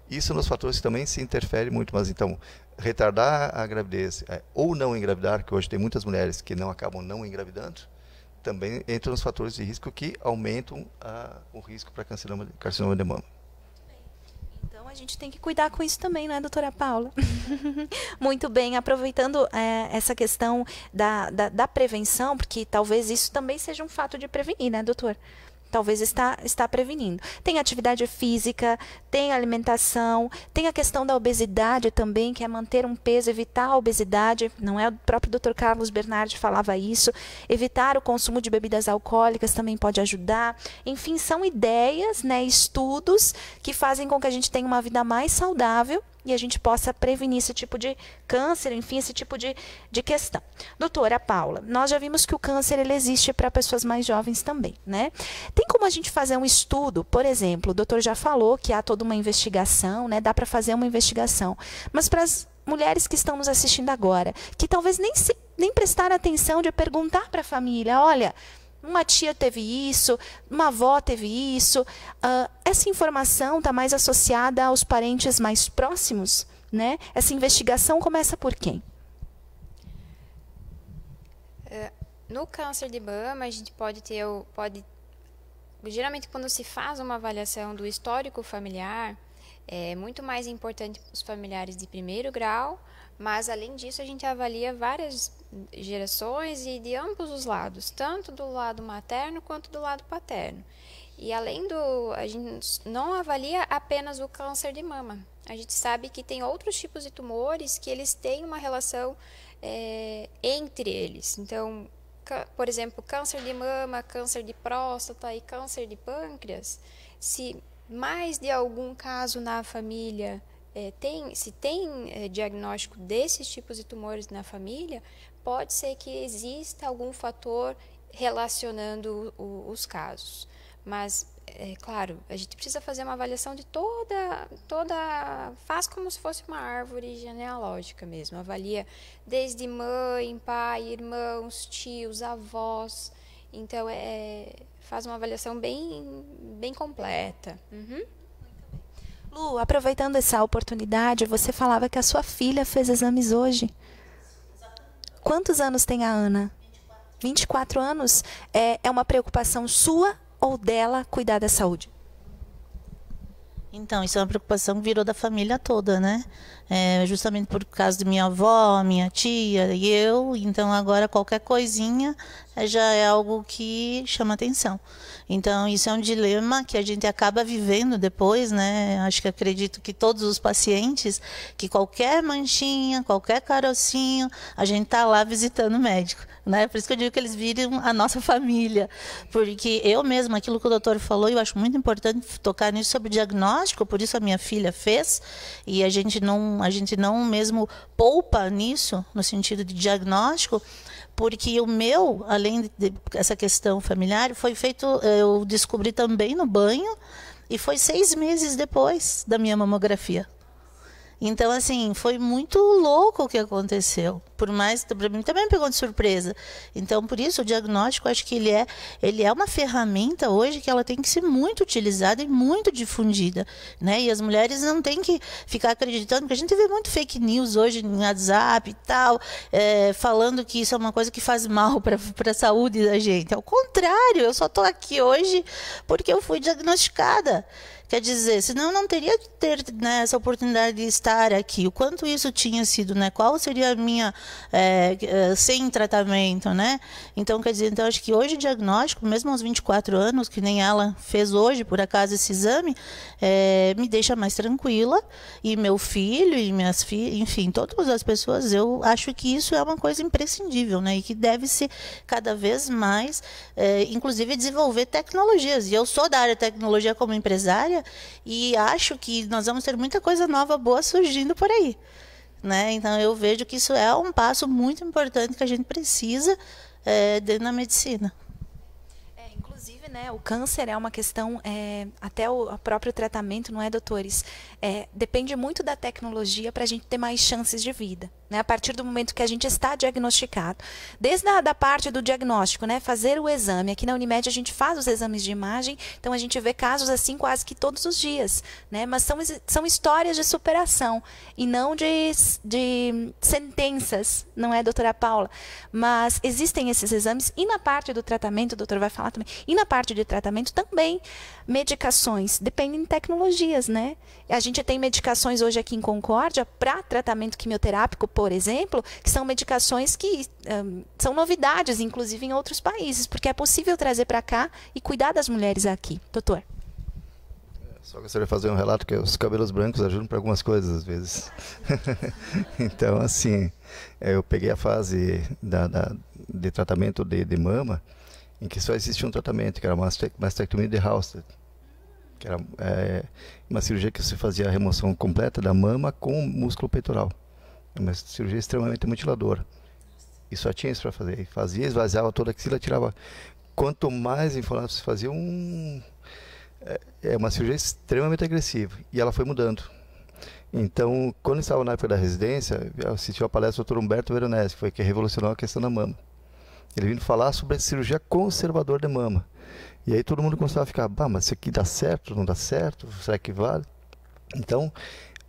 isso nos fatores que também se interfere muito, mas então, retardar a gravidez ou não engravidar, que hoje tem muitas mulheres que acabam não engravidando, também entra nos fatores de risco que aumentam o risco para carcinoma de mama. Então, a gente tem que cuidar com isso também, né, doutora Paula? Muito bem, aproveitando essa questão da prevenção, porque talvez isso também seja um fato de prevenir, né, doutor? Talvez está prevenindo. Tem atividade física, tem alimentação, tem a questão da obesidade também, que é manter um peso, evitar a obesidade, não é? O próprio Dr. Carlos Bernardi falava isso. Evitar o consumo de bebidas alcoólicas também pode ajudar. Enfim, são ideias, né, estudos que fazem com que a gente tenha uma vida mais saudável e a gente possa prevenir esse tipo de câncer, enfim, esse tipo de questão. Doutora Paula, nós já vimos que o câncer ele existe para pessoas mais jovens também, né? Tem como a gente fazer um estudo, por exemplo, o doutor já falou que há toda uma investigação, né? Dá para fazer uma investigação, mas para as mulheres que estão nos assistindo agora, que talvez nem prestaram atenção de perguntar para a família, olha, uma tia teve isso, uma avó teve isso. Essa informação está mais associada aos parentes mais próximos, né? Essa investigação começa por quem? No câncer de mama, a gente geralmente, quando se faz uma avaliação do histórico familiar, é muito mais importante os familiares de primeiro grau, mas além disso a gente avalia várias gerações e de ambos os lados, tanto do lado materno quanto do lado paterno. E a gente não avalia apenas o câncer de mama. A gente sabe que tem outros tipos de tumores que eles têm uma relação entre eles. Então, por exemplo, câncer de mama, câncer de próstata e câncer de pâncreas, se mais de algum caso na família se tem diagnóstico desses tipos de tumores na família, pode ser que exista algum fator relacionando os casos. Mas, claro, a gente precisa fazer uma avaliação de faz como se fosse uma árvore genealógica mesmo. Avalia desde mãe, pai, irmãos, tios, avós. Então, faz uma avaliação bem completa. Uhum. Lu, aproveitando essa oportunidade, você falava que a sua filha fez exames hoje. Quantos anos tem a Ana? 24 anos. É uma preocupação sua ou dela cuidar da saúde? Então, isso é uma preocupação que virou da família toda, né? Justamente por causa de minha avó, minha tia e eu. Então, agora qualquer coisinha já é algo que chama atenção. Então, isso é um dilema que a gente acaba vivendo depois, né? Acho que acredito que todos os pacientes, que qualquer manchinha, qualquer carocinho, a gente está lá visitando o médico, né? Por isso que eu digo que eles viram a nossa família. Porque eu mesma, aquilo que o doutor falou, eu acho muito importante tocar nisso sobre o diagnóstico, por isso a minha filha fez, e a gente não mesmo poupa nisso, no sentido de diagnóstico, porque o meu, além dessa questão familiar, foi feito, eu descobri também no banho, e foi 6 meses depois da minha mamografia. Então, assim, foi muito louco o que aconteceu. Por mais, para mim também me pegou de surpresa. Então, por isso, o diagnóstico, acho que ele é uma ferramenta hoje que ela tem que ser muito utilizada e muito difundida, né? E as mulheres não têm que ficar acreditando, porque a gente vê muito fake news hoje no WhatsApp e tal, falando que isso é uma coisa que faz mal para a saúde da gente. Ao contrário, eu só estou aqui hoje porque eu fui diagnosticada. Quer dizer, senão eu não teria que ter, né, essa oportunidade de estar aqui. O quanto isso tinha sido, né? Qual seria a minha sem tratamento, né? Então, quer dizer, acho que hoje o diagnóstico, mesmo aos 24 anos, que nem ela fez hoje, por acaso, esse exame, me deixa mais tranquila. E meu filho e minhas filhas, enfim, todas as pessoas, eu acho que isso é uma coisa imprescindível, né? E que deve ser cada vez mais, inclusive, desenvolver tecnologias. E eu sou da área de tecnologia como empresária, e acho que nós vamos ter muita coisa nova, boa surgindo por aí, né? Então eu vejo que isso é um passo muito importante que a gente precisa dentro da medicina. Inclusive, né, o câncer é uma questão, até o próprio tratamento, não é, doutores? Depende muito da tecnologia para a gente ter mais chances de vida, né? A partir do momento que a gente está diagnosticado. Desde a parte do diagnóstico, né, fazer o exame. Aqui na Unimed a gente faz os exames de imagem, então a gente vê casos assim quase que todos os dias, né? Mas são histórias de superação e não de sentenças, não é, doutora Paula? Mas existem esses exames e na parte do tratamento, o doutor vai falar também, e na parte de tratamento também, medicações, dependem de tecnologias, né? A gente tem medicações hoje aqui em Concórdia para tratamento quimioterápico, por exemplo, que são medicações que são novidades, inclusive em outros países, porque é possível trazer para cá e cuidar das mulheres aqui. Doutor? Só gostaria de fazer um relato que os cabelos brancos ajudam para algumas coisas, às vezes. Então, assim, eu peguei a fase de tratamento de mama, em que só existia um tratamento, que era uma mastectomia de Halsted, que era uma cirurgia que se fazia a remoção completa da mama com músculo peitoral. Uma cirurgia extremamente mutiladora. E só tinha isso para fazer. Fazia, esvaziava toda a axila, tirava. Quanto mais inflamação se fazia, uma cirurgia extremamente agressiva. E ela foi mudando. Então, quando eu estava na época da residência, eu assisti a palestra do Dr. Humberto Veronese, que foi que revolucionou a questão da mama. Ele vindo falar sobre a cirurgia conservadora de mama. E aí todo mundo começava a ficar, mas isso aqui dá certo, não dá certo? Será que vale? Então,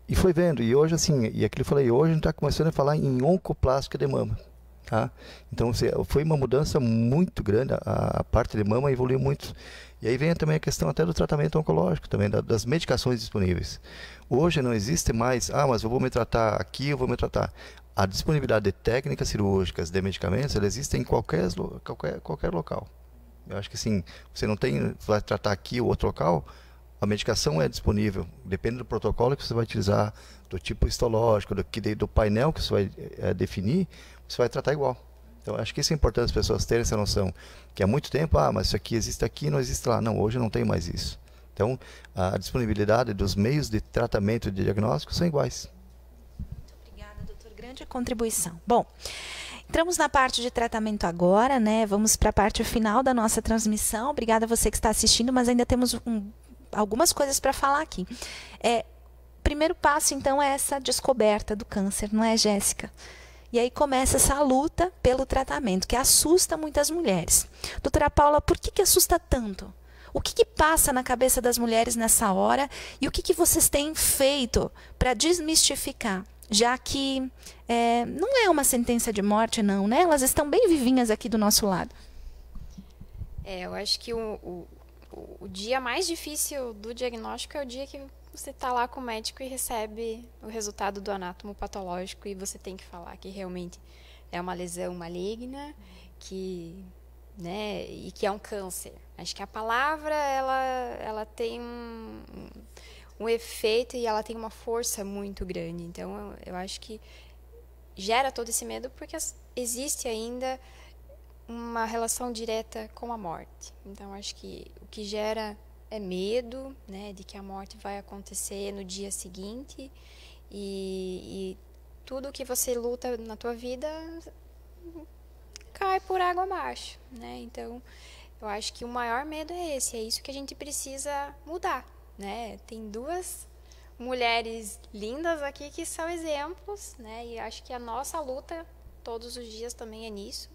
e foi vendo. E hoje, assim, e aquilo que eu falei, hoje a gente está começando a falar em oncoplástica de mama. Tá? Então, foi uma mudança muito grande, a parte de mama evoluiu muito. E aí vem também a questão até do tratamento oncológico, também das medicações disponíveis. Hoje não existe mais, mas eu vou me tratar aqui, eu vou me tratar. A disponibilidade de técnicas cirúrgicas, de medicamentos, ela existe em qualquer local. Eu acho que assim, você não vai tratar aqui ou outro local, a medicação é disponível, depende do protocolo que você vai utilizar, do tipo histológico, do painel que você vai definir, você vai tratar igual. Então, acho que isso é importante as pessoas terem essa noção, que há muito tempo, mas isso aqui existe aqui, não existe lá. Não, hoje não tem mais isso. Então, a disponibilidade dos meios de tratamento e de diagnóstico são iguais. Muito obrigada, doutor. Grande contribuição. Bom, entramos na parte de tratamento agora, né? Vamos para a parte final da nossa transmissão. Obrigada a você que está assistindo, mas ainda temos algumas coisas para falar aqui. O primeiro passo, então, é essa descoberta do câncer, não é, Jéssica? E aí começa essa luta pelo tratamento, que assusta muitas mulheres. Doutora Paula, por que assusta tanto? O que passa na cabeça das mulheres nessa hora? E o que vocês têm feito para desmistificar? Já que não é uma sentença de morte, não, né? Elas estão bem vivinhas aqui do nosso lado. Eu acho que o dia mais difícil do diagnóstico é o dia que você está lá com o médico e recebe o resultado do anátomo patológico e você tem que falar que realmente é uma lesão maligna, que né? E que é um câncer. Acho que a palavra, ela tem um efeito e ela tem uma força muito grande. Então, eu acho que gera todo esse medo porque existe ainda uma relação direta com a morte. Então, acho que o que gera é medo, né, de que a morte vai acontecer no dia seguinte e tudo que você luta na tua vida cai por água abaixo, né? Então, eu acho que o maior medo é esse, é isso que a gente precisa mudar, né? Tem duas mulheres lindas aqui que são exemplos, né? E acho que a nossa luta todos os dias também é nisso.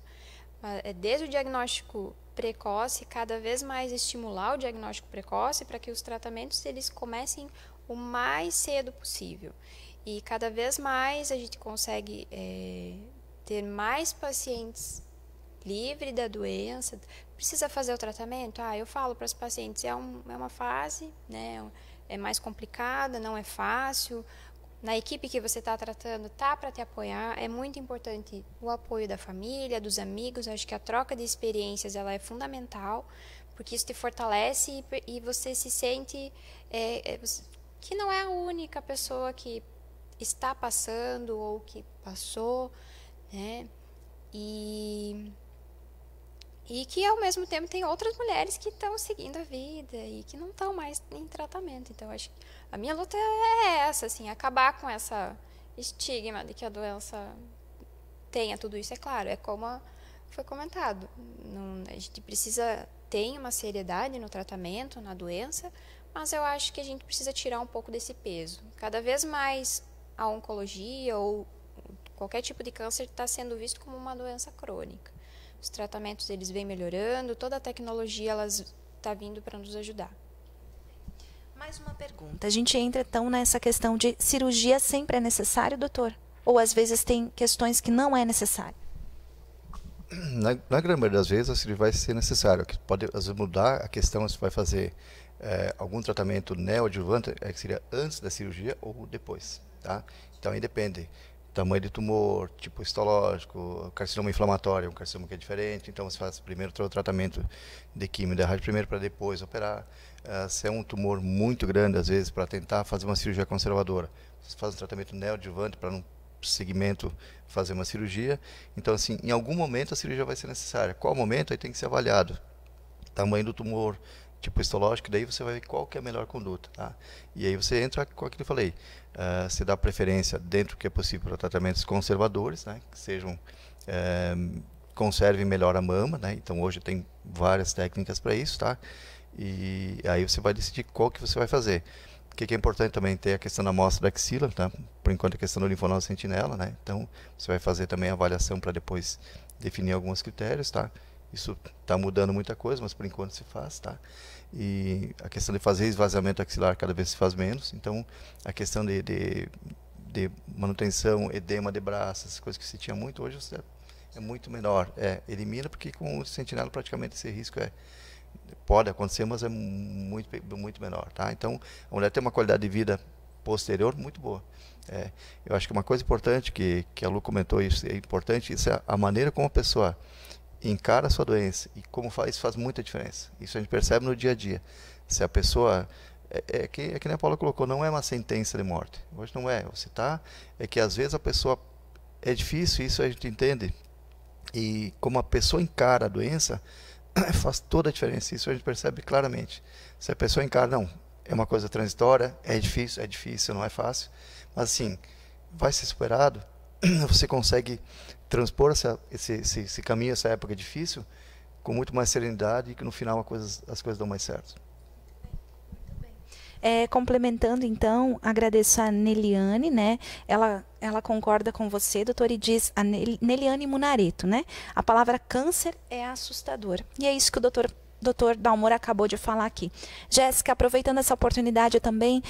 É desde o diagnóstico precoce, cada vez mais estimular o diagnóstico precoce para que os tratamentos eles comecem o mais cedo possível. E cada vez mais a gente consegue ter mais pacientes livres da doença. Precisa fazer o tratamento? Eu falo para os pacientes, é uma fase, né? É mais complicada, não é fácil. Na equipe que você está tratando, tá para te apoiar. É muito importante o apoio da família, dos amigos. Acho que a troca de experiências ela é fundamental, porque isso te fortalece e você se sente que não é a única pessoa que está passando ou que passou, né? E que ao mesmo tempo tem outras mulheres que estão seguindo a vida e que não estão mais em tratamento. Então acho que a minha luta é essa, assim, acabar com essa estigma de que a doença tenha tudo isso. É claro, é como foi comentado, a gente precisa ter uma seriedade no tratamento, na doença, mas eu acho que a gente precisa tirar um pouco desse peso. Cada vez mais a oncologia ou qualquer tipo de câncer está sendo visto como uma doença crônica. Os tratamentos eles vêm melhorando, toda a tecnologia está vindo para nos ajudar. Mais uma pergunta. A gente entra então nessa questão de cirurgia sempre é necessário, doutor? Ou às vezes tem questões que não é necessário? Na grande maioria das vezes a cirurgia vai ser necessária. O que pode às vezes mudar a questão se vai fazer algum tratamento neoadjuvante, que seria antes da cirurgia ou depois, tá? Então aí depende. Tamanho de tumor, tipo histológico, carcinoma inflamatório, um carcinoma que é diferente, então você faz primeiro o tratamento de quimio, de rádio primeiro para depois operar. Se é um tumor muito grande, às vezes, para tentar fazer uma cirurgia conservadora, você faz um tratamento neoadjuvante para num segmento fazer uma cirurgia. Então, assim, em algum momento a cirurgia vai ser necessária. Qual momento? Aí tem que ser avaliado. Tamanho do tumor, tipo histológico, daí você vai ver qual que é a melhor conduta, tá? E aí você entra com aquilo que eu falei, você dá preferência dentro do que é possível para tratamentos conservadores, né? Que sejam, conservem melhor a mama, né? Então hoje tem várias técnicas para isso, tá? E aí você vai decidir qual que você vai fazer. O que é importante também ter a questão da amostra da axila, tá? Por enquanto a questão do linfonoma sentinela, né? Então você vai fazer também a avaliação para depois definir alguns critérios, tá? Isso está mudando muita coisa, mas por enquanto se faz, tá? E a questão de fazer esvaziamento axilar cada vez se faz menos. Então, a questão de manutenção, edema de braço, essas coisas que se tinha muito, hoje é muito menor. Elimina, porque com o sentinela praticamente esse risco pode acontecer, mas é muito, muito menor, tá? Então, a mulher tem uma qualidade de vida posterior muito boa. Eu acho que uma coisa importante, que a Lu comentou isso, é importante, isso é a maneira como a pessoa encara a sua doença e como isso faz muita diferença. Isso a gente percebe no dia a dia. Se a pessoa que nem a Paula colocou, não é uma sentença de morte. Hoje não é. É que às vezes a pessoa é difícil, isso a gente entende. E como a pessoa encara a doença, faz toda a diferença. Isso a gente percebe claramente. Se a pessoa encara, não, é uma coisa transitória, é difícil, não é fácil, mas assim, vai ser superado. Você consegue transpor esse caminho, essa época difícil, com muito mais serenidade e que no final as coisas dão mais certo. Complementando, então, agradeço a Neliane, né? Ela concorda com você, doutor, e diz, a Neliane Munareto, né? A palavra câncer é assustador. E é isso que o doutor Dalmor acabou de falar aqui. Jéssica, aproveitando essa oportunidade também,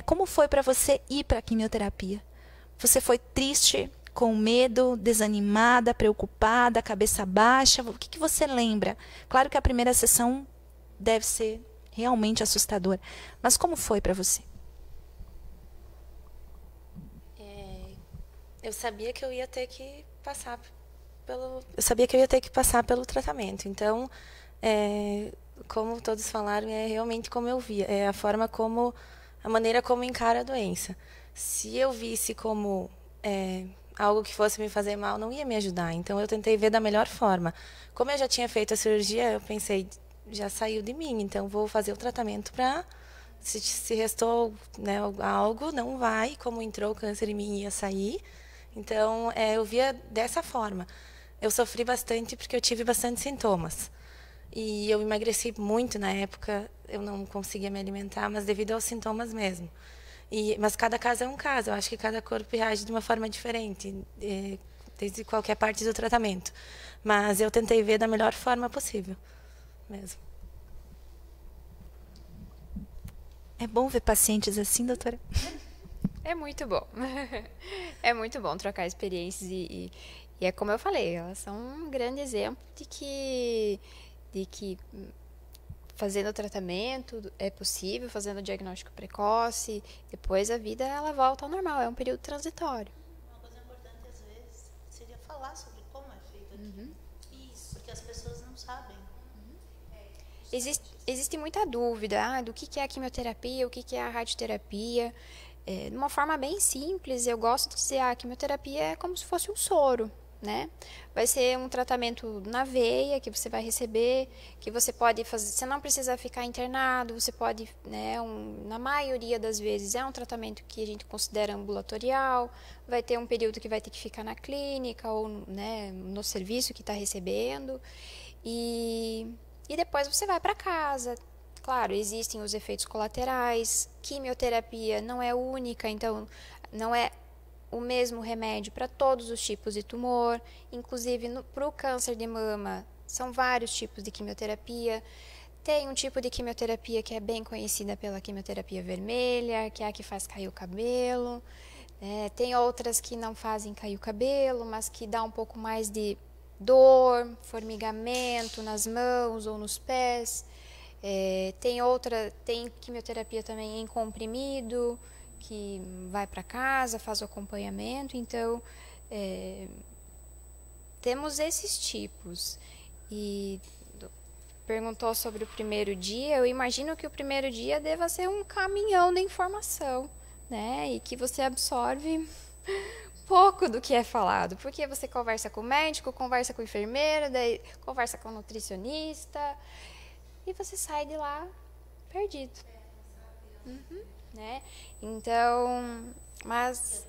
como foi para você ir para a quimioterapia? Você foi triste, com medo, desanimada, preocupada, cabeça baixa? O que você lembra? Claro que a primeira sessão deve ser realmente assustadora. Mas como foi para você? Eu sabia que eu ia ter que passar eu sabia que eu ia ter que passar pelo tratamento. Então, como todos falaram, é realmente como eu via, é a maneira como encara a doença. Se eu visse como algo que fosse me fazer mal, não ia me ajudar. Então, eu tentei ver da melhor forma. Como eu já tinha feito a cirurgia, eu pensei, já saiu de mim, então vou fazer o tratamento para... Se restou, né, algo, não vai. Como entrou o câncer em mim, ia sair. Então, eu via dessa forma. Eu sofri bastante porque eu tive bastante sintomas. E eu emagreci muito na época. Eu não conseguia me alimentar, mas devido aos sintomas mesmo. Mas cada caso é um caso. Eu acho que cada corpo reage de uma forma diferente, desde qualquer parte do tratamento. Mas eu tentei ver da melhor forma possível, mesmo. É bom ver pacientes assim, doutora? É muito bom. É muito bom trocar experiências e é como eu falei, elas são um grande exemplo de que fazendo o tratamento é possível, fazendo o diagnóstico precoce, depois a vida ela volta ao normal, é um período transitório. Uma coisa importante às vezes seria falar sobre como é feito aqui. Isso, porque as pessoas não sabem. Existe muita dúvida do que é a quimioterapia, o que é a radioterapia. De uma forma bem simples, eu gosto de dizer a quimioterapia é como se fosse um soro, né? Vai ser um tratamento na veia que você vai receber, que você pode fazer, você não precisa ficar internado, você pode, né, na maioria das vezes é um tratamento que a gente considera ambulatorial, vai ter um período que vai ter que ficar na clínica ou, né, no serviço que está recebendo e depois você vai para casa. Claro, existem os efeitos colaterais, quimioterapia não é única, então não é o mesmo remédio para todos os tipos de tumor, inclusive para o câncer de mama, são vários tipos de quimioterapia. Tem um tipo de quimioterapia que é bem conhecida pela quimioterapia vermelha, que é a que faz cair o cabelo. Tem outras que não fazem cair o cabelo, mas que dá um pouco mais de dor, formigamento nas mãos ou nos pés. Tem quimioterapia também em comprimido, que vai para casa, faz o acompanhamento. Então, temos esses tipos. E perguntou sobre o primeiro dia. Eu imagino que o primeiro dia deva ser um caminhão de informação, né? E que você absorve pouco do que é falado, porque você conversa com o médico, conversa com o enfermeiro, daí conversa com o nutricionista, e você sai de lá perdido. Né? Então, mas...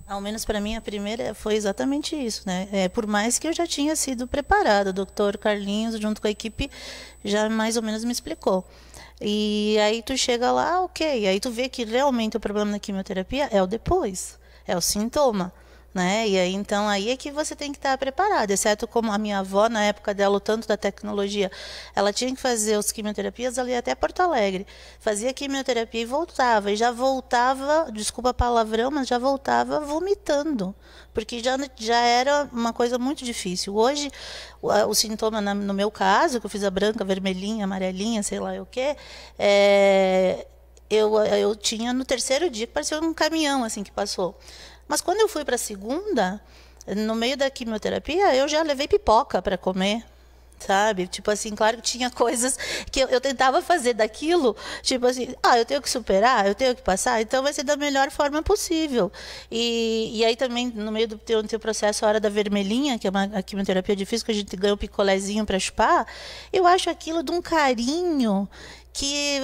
Ao menos para mim, a primeira foi exatamente isso, né? Por mais que eu já tinha sido preparada, o doutor Carlinhos, junto com a equipe, já mais ou menos me explicou. E aí tu chega lá, ok, aí tu vê que realmente o problema da quimioterapia é o depois, é o sintoma, né? E aí então aí é que você tem que estar preparado, exceto como a minha avó, na época dela, o tanto da tecnologia, ela tinha que fazer as quimioterapias ali até Porto Alegre, fazia quimioterapia e já voltava, desculpa palavrão, mas já voltava vomitando, porque já era uma coisa muito difícil. Hoje, o sintoma, no meu caso, que eu fiz a branca, vermelhinha, amarelinha, sei lá o quê, eu tinha no terceiro dia, que parecia um caminhão assim que passou. Mas quando eu fui para a segunda, no meio da quimioterapia, eu já levei pipoca para comer, sabe? Tipo assim, claro que tinha coisas que eu tentava fazer daquilo, tipo assim, eu tenho que superar, eu tenho que passar, então vai ser da melhor forma possível. E aí também, no meio do teu processo, a hora da vermelhinha, que é a quimioterapia difícil, que a gente ganha um picolézinho para chupar, eu acho aquilo de um carinho que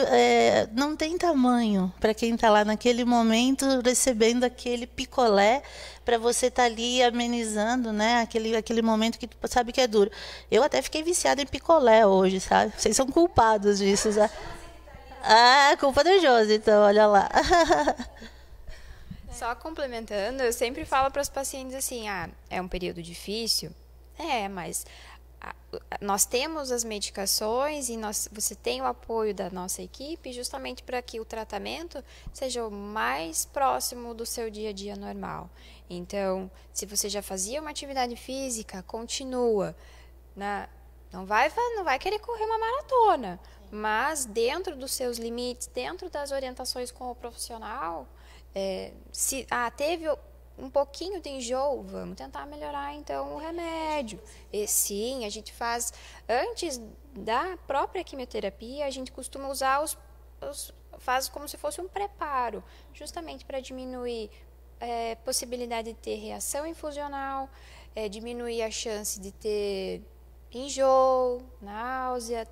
não tem tamanho para quem está lá naquele momento recebendo aquele picolé para você estar ali amenizando, né, aquele momento que tu sabe que é duro. Eu até fiquei viciada em picolé hoje, sabe? Vocês são culpados disso, sabe? Culpa do Josi, então, olha lá. Só complementando, eu sempre falo para os pacientes assim, é um período difícil? Mas nós temos as medicações e você tem o apoio da nossa equipe justamente para que o tratamento seja o mais próximo do seu dia a dia normal. Então, se você já fazia uma atividade física, continua. Não vai querer correr uma maratona, mas dentro dos seus limites, dentro das orientações com o profissional, se teve um pouquinho de enjoo, vamos tentar melhorar então o remédio. E sim, a gente faz, antes da própria quimioterapia, a gente costuma usar faz como se fosse um preparo, justamente para diminuir possibilidade de ter reação infusional, diminuir a chance de ter enjoo, náusea.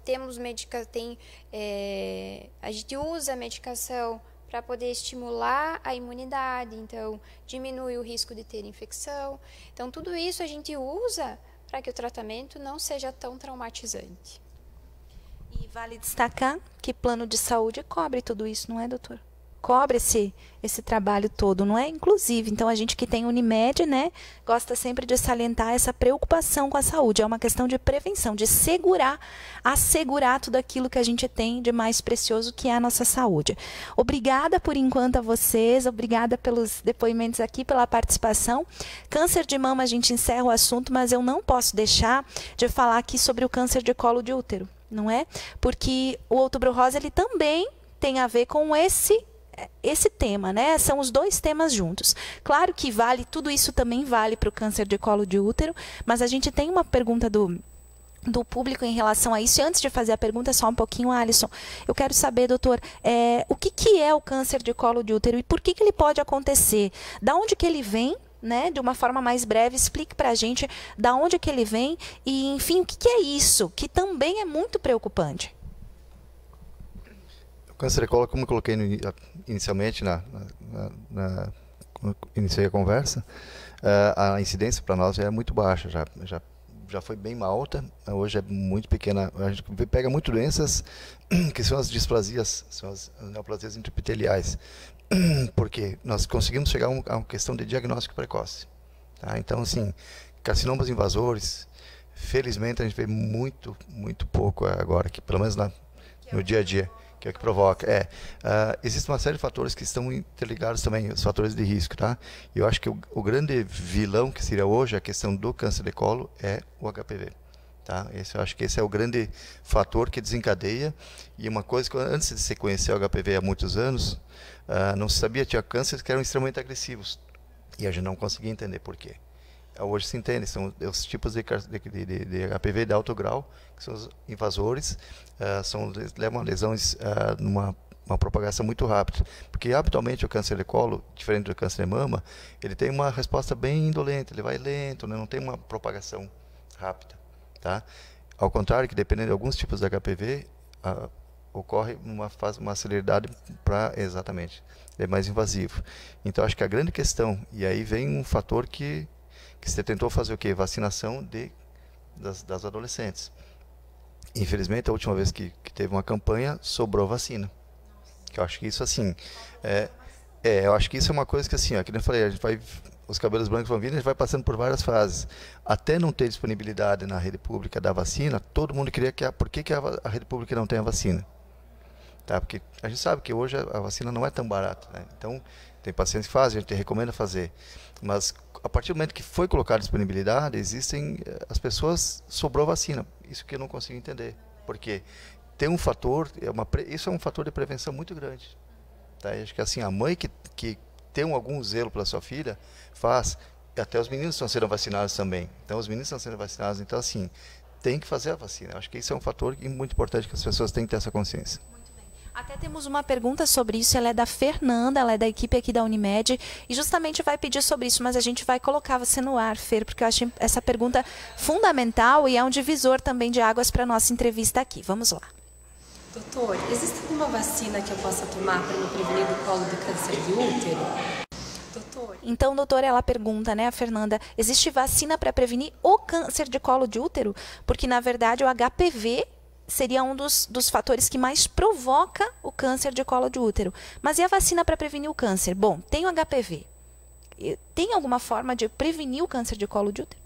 A gente usa a medicação para poder estimular a imunidade, então diminui o risco de ter infecção. Então tudo isso a gente usa para que o tratamento não seja tão traumatizante. E vale destacar que plano de saúde cobre tudo isso, não é, doutor? Cobre esse trabalho todo, não é? Inclusive, então a gente que tem Unimed, né, gosta sempre de salientar essa preocupação com a saúde. É uma questão de prevenção, de assegurar tudo aquilo que a gente tem de mais precioso, que é a nossa saúde. Obrigada por enquanto a vocês, obrigada pelos depoimentos aqui, pela participação. Câncer de mama, a gente encerra o assunto, mas eu não posso deixar de falar aqui sobre o câncer de colo de útero, não é? Porque o Outubro Rosa, ele também tem a ver com esse tema, né? São os dois temas juntos. Claro que tudo isso também vale para o câncer de colo de útero, mas a gente tem uma pergunta do público em relação a isso. E antes de fazer a pergunta, só um pouquinho, Alisson, eu quero saber, doutor, o que é o câncer de colo de útero e por que ele pode acontecer? Da onde que ele vem? Né, de uma forma mais breve, explique para a gente da onde que ele vem e, enfim, o que é isso, que também é muito preocupante. O câncer de colo, como eu coloquei inicialmente, quando iniciei a conversa, a incidência para nós já é muito baixa, já foi bem alta, hoje é muito pequena. A gente pega muito doenças que são as displasias, são as neoplasias intraepiteliais, porque nós conseguimos chegar a uma questão de diagnóstico precoce. Tá? Então, assim, carcinomas invasores, felizmente a gente vê muito pouco agora, que pelo menos no dia a dia, que é o que provoca. Existe uma série de fatores que estão interligados também, os fatores de risco. Tá? E eu acho que o grande vilão que seria hoje a questão do câncer de colo é o HPV. Tá? Eu acho que esse é o grande fator que desencadeia. E uma coisa que antes de se conhecer o HPV há muitos anos, não se sabia, tinha cânceres que eram extremamente agressivos. E a gente não conseguia entender por quê. Hoje se entende, são os tipos de HPV de alto grau, que são os invasores, levam a lesões numa propagação muito rápida. Porque habitualmente o câncer de colo, diferente do câncer de mama, ele tem uma resposta bem indolente, ele vai lento, né? Não tem uma propagação rápida. Tá? Ao contrário, que dependendo de alguns tipos de HPV, ocorre uma celeridade exatamente, é mais invasivo. Então acho que a grande questão, e aí vem um fator que você tentou fazer o quê? Vacinação das adolescentes. Infelizmente, a última vez que teve uma campanha, sobrou vacina. Que eu acho que isso, assim, eu acho que isso é uma coisa que, assim, que nem eu falei, os cabelos brancos vão vindo, a gente vai passando por várias fases. Até não ter disponibilidade na rede pública da vacina, todo mundo queria por que a rede pública não tem a vacina? Tá? Porque a gente sabe que hoje a vacina não é tão barata, né? Então, tem pacientes que fazem, a gente recomenda fazer. Mas, a partir do momento que foi colocada disponibilidade, as pessoas, sobrou vacina. Isso que eu não consigo entender. Porque tem um fator, isso é um fator de prevenção muito grande. Tá? Eu acho que assim, a mãe que tem algum zelo pela sua filha, faz, e até os meninos estão sendo vacinados também. Então, os meninos estão sendo vacinados, então, assim, tem que fazer a vacina. Eu acho que isso é um fator muito importante que as pessoas têm que ter essa consciência. Até temos uma pergunta sobre isso, ela é da Fernanda, ela é da equipe aqui da Unimed, e justamente vai pedir sobre isso, mas a gente vai colocar você no ar, Fer, porque eu acho essa pergunta fundamental e é um divisor também de águas para a nossa entrevista aqui. Vamos lá. Doutor, existe alguma vacina que eu possa tomar para me prevenir do colo de câncer de útero? Doutor. Então, doutora, ela pergunta, né, a Fernanda, existe vacina para prevenir o câncer de colo de útero? Porque, na verdade, o HPV seria um dos fatores que mais provoca o câncer de colo de útero. Mas e a vacina para prevenir o câncer? Bom, tem o HPV. Tem alguma forma de prevenir o câncer de colo de útero?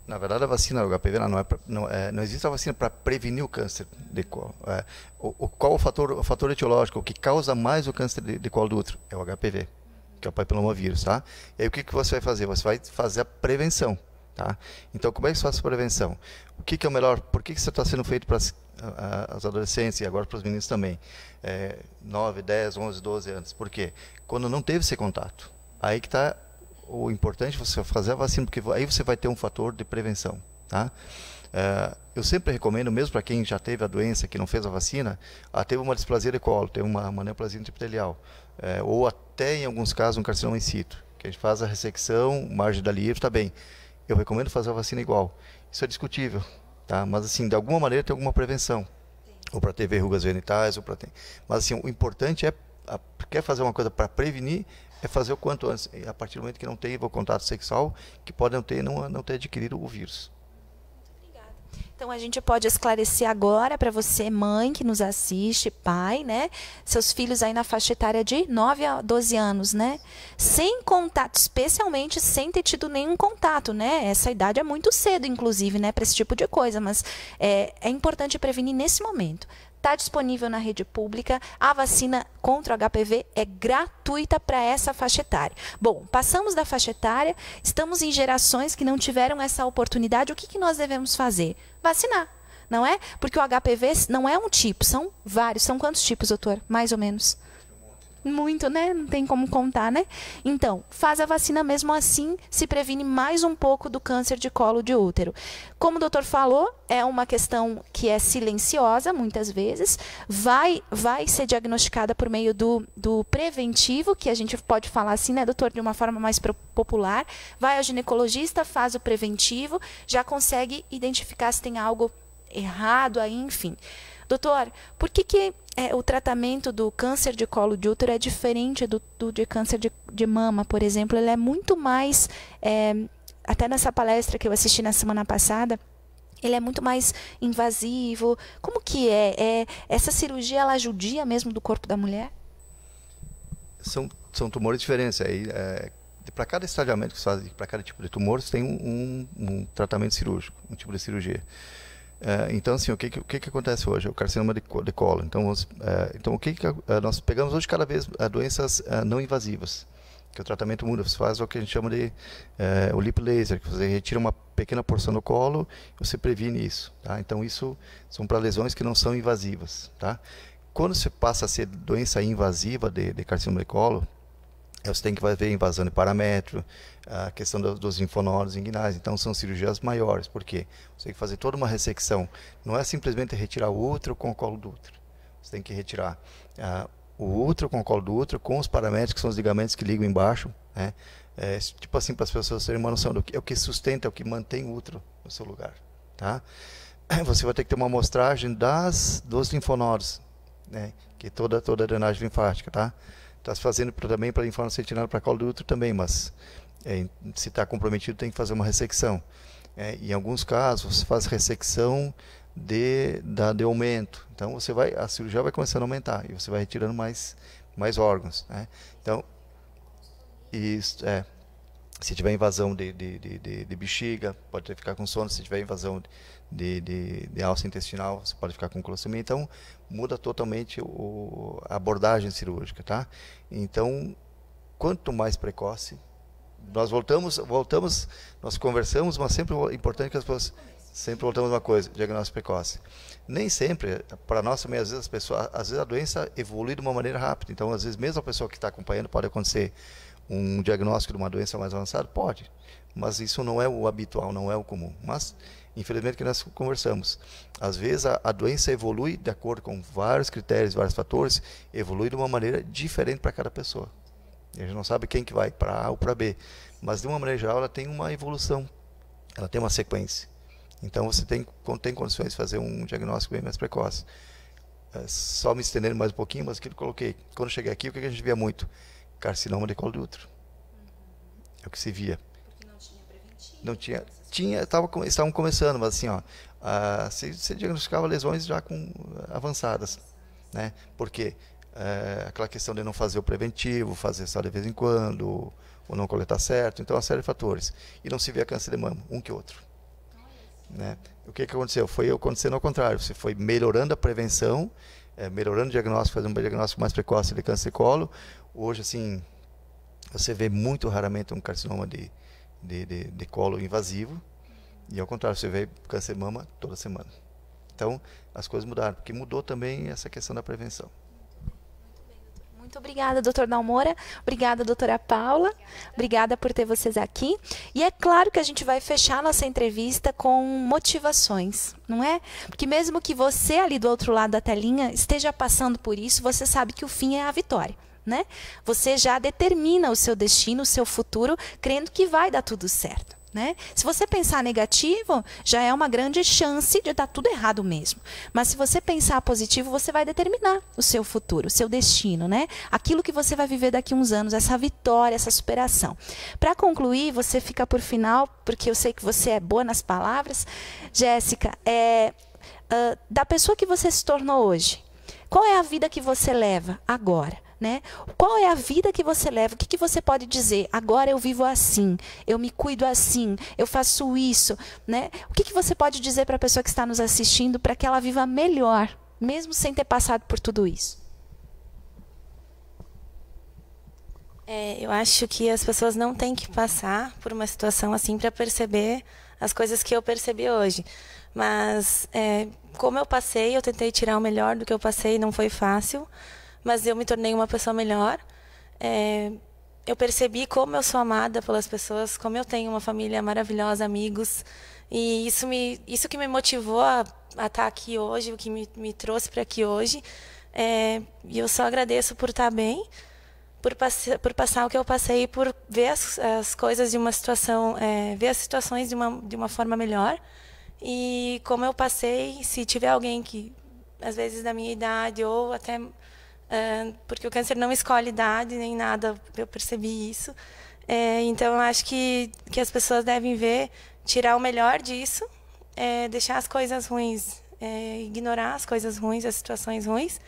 Na verdade, a vacina do HPV não existe a vacina para prevenir o câncer de colo. Qual o fator etiológico, o que causa mais o câncer de colo do útero? É o HPV, que é o papilomavírus, tá? E aí o que você vai fazer? Você vai fazer a prevenção. Tá? Então, como é que se faz a prevenção? O que é o melhor? Por que isso está sendo feito para as adolescentes e agora para os meninos também? 9, 10, 11, 12 anos. Por quê? Quando não teve esse contato. aí que está o importante você fazer a vacina, porque aí você vai ter um fator de prevenção, tá? Eu sempre recomendo, mesmo para quem já teve a doença, que não fez a vacina, teve uma displasia de colo, teve uma neoplasia intraepitelial, ou até em alguns casos um carcinoma in situ, que a gente faz a ressecção, margem da livre, está bem. Eu recomendo fazer a vacina igual. Isso é discutível, tá? Mas assim, de alguma maneira tem alguma prevenção, ou para ter verrugas genitais, ou para ter. Mas assim, o importante quer fazer uma coisa para prevenir, é fazer o quanto antes, a partir do momento que não teve o contato sexual, que pode não ter adquirido o vírus. Então a gente pode esclarecer agora para você, mãe que nos assiste, pai, né? Seus filhos aí na faixa etária de 9 a 12 anos, né? Sem contato, especialmente sem ter tido nenhum contato, né? Essa idade é muito cedo, inclusive, né? Para esse tipo de coisa, mas é importante prevenir nesse momento. Está disponível na rede pública. A vacina contra o HPV é gratuita para essa faixa etária. Bom, passamos da faixa etária, estamos em gerações que não tiveram essa oportunidade. O que nós devemos fazer? Vacinar, não é? Porque o HPV não é um tipo, são vários. São quantos tipos, doutor? Mais ou menos? Muito, né? Não tem como contar, né? Então, faz a vacina mesmo assim, se previne mais um pouco do câncer de colo de útero. Como o doutor falou, é uma questão que é silenciosa, muitas vezes. Vai ser diagnosticada por meio do preventivo, que a gente pode falar assim, né, doutor, de uma forma mais popular. Vai ao ginecologista, faz o preventivo, já consegue identificar se tem algo errado aí, enfim. Doutor, por que o tratamento do câncer de colo de útero é diferente do de câncer de mama, por exemplo? Ele é muito mais, até nessa palestra que eu assisti na semana passada, ele é muito mais invasivo. Como que essa cirurgia, ela judia mesmo do corpo da mulher? São tumores diferentes. Para cada estadiamento que se faz, para cada tipo de tumor, você tem um tratamento cirúrgico, um tipo de cirurgia. Então, assim, o que acontece hoje? O carcinoma de colo. Então, o que nós pegamos hoje cada vez doenças não invasivas, que o tratamento muda. Você faz o que a gente chama de o lip laser, que você retira uma pequena porção do colo e você previne isso. Tá? Então, isso são para lesões que não são invasivas. Tá? Quando você passa a ser doença invasiva de carcinoma de colo, você tem que ver invasão de paramétrio, a questão dos linfonodos inguinais. Então, são cirurgias maiores. Por quê? Você tem que fazer toda uma ressecção. Não é simplesmente retirar o útero com o colo do útero. Você tem que retirar o útero com o colo do útero, com os paramétrios, que são os ligamentos que ligam embaixo. Né? Tipo assim, para as pessoas terem uma noção do que é o que sustenta, é o que mantém o útero no seu lugar. Tá? Você vai ter que ter uma amostragem dos linfonodos, né? Que é toda a drenagem linfática. Tá? Está se fazendo também para linfónodo sentinela para colo do útero também, mas se está comprometido tem que fazer uma ressecção. Em alguns casos você faz ressecção de aumento, então a cirurgia vai começando a aumentar e você vai retirando mais órgãos. Né? Então, se tiver invasão de bexiga, pode ficar com sono. Se tiver invasão de alça intestinal, você pode ficar com colostomia. Então, muda totalmente a abordagem cirúrgica, tá? Então, quanto mais precoce, nós voltamos, nós conversamos, mas sempre é importante que as pessoas sempre voltamos a uma coisa: diagnóstico precoce. Nem sempre, para nós também, às vezes a doença evolui de uma maneira rápida. Então, às vezes, mesmo a pessoa que está acompanhando, pode acontecer um diagnóstico de uma doença mais avançada? Pode, mas isso não é o habitual, não é o comum. Mas, infelizmente, que nós conversamos, às vezes a doença evolui de acordo com vários critérios, vários fatores, evolui de uma maneira diferente para cada pessoa. A gente não sabe quem que vai para A ou para B, mas de uma maneira geral ela tem uma evolução, ela tem uma sequência. Então você tem condições de fazer um diagnóstico bem mais precoce. Só me estendendo mais um pouquinho, mas aquilo que eu coloquei. Quando eu cheguei aqui, o que a gente via muito? Carcinoma de colo de útero. É o que se via. Porque não tinha preventivo. Não tinha, estavam começando, mas assim, se diagnosticava lesões já avançadas, né? Porque aquela questão de não fazer o preventivo, fazer só de vez em quando, ou não coletar certo, então uma série de fatores. E não se via câncer de mama, um que outro. Né? O que aconteceu? Foi acontecendo ao contrário, você foi melhorando a prevenção, melhorando o diagnóstico, fazendo um diagnóstico mais precoce de câncer de colo. Hoje, assim, você vê muito raramente um carcinoma de colo invasivo, e ao contrário, você vê câncer de mama toda semana. Então, as coisas mudaram, porque mudou também essa questão da prevenção. Muito obrigada, doutor Dalmora. Obrigada, doutora Paula. Obrigada por ter vocês aqui. E é claro que a gente vai fechar nossa entrevista com motivações, não é? Porque mesmo que você ali do outro lado da telinha esteja passando por isso, você sabe que o fim é a vitória, né? Você já determina o seu destino, o seu futuro, crendo que vai dar tudo certo. Né? Se você pensar negativo, já é uma grande chance de dar tudo errado mesmo. Mas se você pensar positivo, você vai determinar o seu futuro, o seu destino, né? Aquilo que você vai viver daqui a uns anos, essa vitória, essa superação. Para concluir, você fica por final, porque eu sei que você é boa nas palavras. Jéssica, da pessoa que você se tornou hoje, qual é a vida que você leva agora? Né? Qual é a vida que você leva? O que você pode dizer? Agora eu vivo assim, eu me cuido assim, eu faço isso. Né? O que você pode dizer para a pessoa que está nos assistindo para que ela viva melhor, mesmo sem ter passado por tudo isso? Eu acho que as pessoas não têm que passar por uma situação assim para perceber as coisas que eu percebi hoje. Mas como eu passei, eu tentei tirar o melhor do que eu passei, não foi fácil. Mas eu me tornei uma pessoa melhor. Eu percebi como eu sou amada pelas pessoas, como eu tenho uma família maravilhosa, amigos. E isso que me motivou a estar aqui hoje, o que me trouxe para aqui hoje. E eu só agradeço por estar bem, por passar o que eu passei, por ver as coisas de uma situação, ver as situações de uma forma melhor. E como eu passei, se tiver alguém que, às vezes, da minha idade ou até... porque o câncer não escolhe idade nem nada, eu percebi isso. Então, eu acho que as pessoas devem ver, tirar o melhor disso, deixar as coisas ruins, ignorar as coisas ruins, as situações ruins,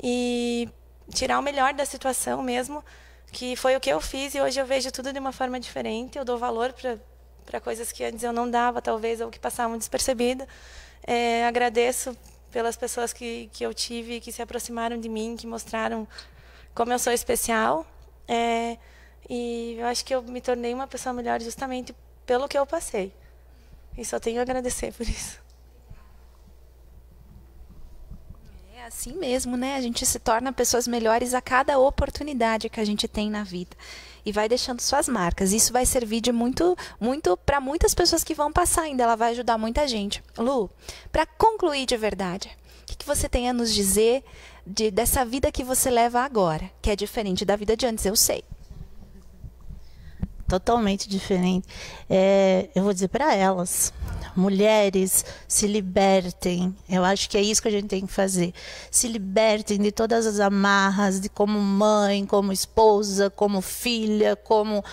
e tirar o melhor da situação mesmo, que foi o que eu fiz, e hoje eu vejo tudo de uma forma diferente. Eu dou valor para coisas que antes eu não dava, talvez, ou que passavam despercebida. Agradeço pelas pessoas que eu tive, que se aproximaram de mim, que mostraram como eu sou especial. E eu acho que eu me tornei uma pessoa melhor justamente pelo que eu passei. E só tenho a agradecer por isso. É assim mesmo, né? A gente se torna pessoas melhores a cada oportunidade que a gente tem na vida. E vai deixando suas marcas. Isso vai servir de muito para muitas pessoas que vão passar ainda. Ela vai ajudar muita gente. Lu, para concluir de verdade, o que você tem a nos dizer dessa vida que você leva agora, que é diferente da vida de antes, eu sei. Totalmente diferente. Eu vou dizer para elas, mulheres, se libertem. Eu acho que é isso que a gente tem que fazer. Se libertem de todas as amarras, de como mãe, como esposa, como filha, como,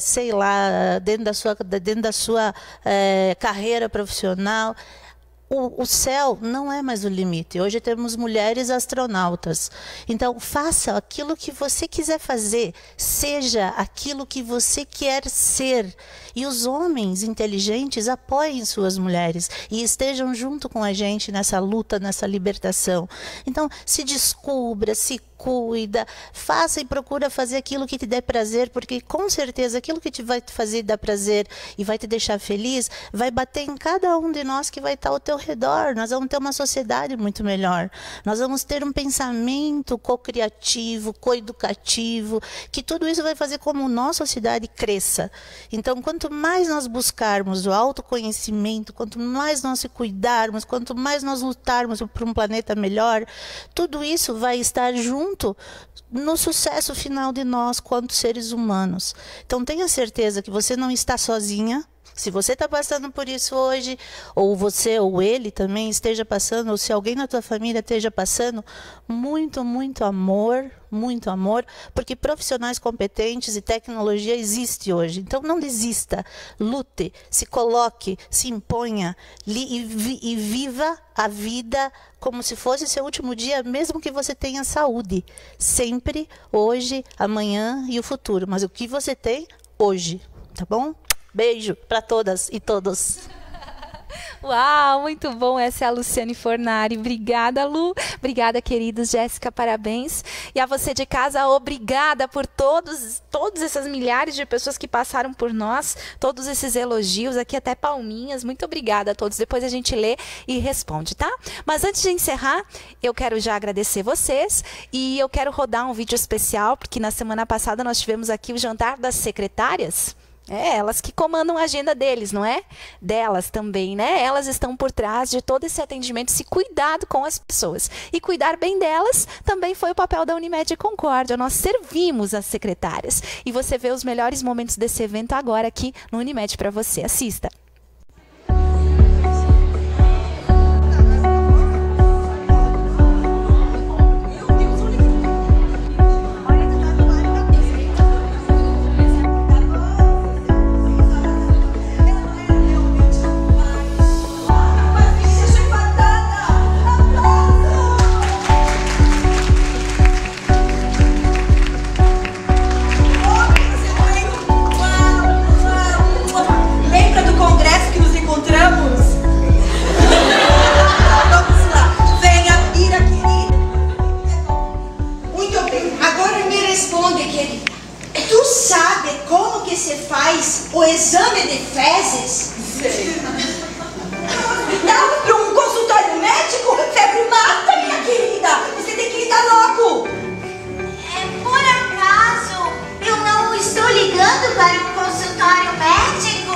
sei lá, dentro da sua carreira profissional. O céu não é mais o limite. Hoje temos mulheres astronautas. Então, faça aquilo que você quiser fazer. Seja aquilo que você quer ser. E os homens inteligentes apoiem suas mulheres e estejam junto com a gente nessa luta, nessa libertação. Então, se descubra, se cuida, faça e procura fazer aquilo que te dê prazer, porque com certeza aquilo que vai te fazer dar prazer e vai te deixar feliz, vai bater em cada um de nós que vai estar ao teu redor. Nós vamos ter uma sociedade muito melhor. Nós vamos ter um pensamento co-criativo, co-educativo, que tudo isso vai fazer com que a nossa sociedade cresça. Então, quanto mais nós buscarmos o autoconhecimento, quanto mais nós se cuidarmos, quanto mais nós lutarmos por um planeta melhor, tudo isso vai estar junto no sucesso final de nós quanto seres humanos. Então tenha certeza que você não está sozinha. Se você está passando por isso hoje, ou você ou ele também esteja passando, ou se alguém na tua família esteja passando, muito, muito amor, porque profissionais competentes e tecnologia existe hoje. Então não desista, lute, se coloque, se imponha e viva a vida como se fosse seu último dia, mesmo que você tenha saúde. Sempre, hoje, amanhã e o futuro. Mas o que você tem hoje, tá bom? Beijo para todas e todos. Uau, muito bom. Essa é a Luciane Fornari. Obrigada, Lu. Obrigada, queridos. Jéssica, parabéns. E a você de casa, obrigada por todas essas milhares de pessoas que passaram por nós, todos esses elogios, aqui até palminhas. Muito obrigada a todos. Depois a gente lê e responde, tá? Mas antes de encerrar, eu quero já agradecer vocês e eu quero rodar um vídeo especial, porque na semana passada nós tivemos aqui o jantar das secretárias. Elas que comandam a agenda deles, não é? Delas também, né? Elas estão por trás de todo esse atendimento, esse cuidado com as pessoas. E cuidar bem delas também foi o papel da Unimed Concórdia. Nós servimos as secretárias. E você vê os melhores momentos desse evento agora aqui no Unimed para você. Assista. O exame de fezes? Dá para um consultório médico? Febre mata, minha querida! Você tem que ir logo! Por acaso, eu não estou ligando para um consultório médico?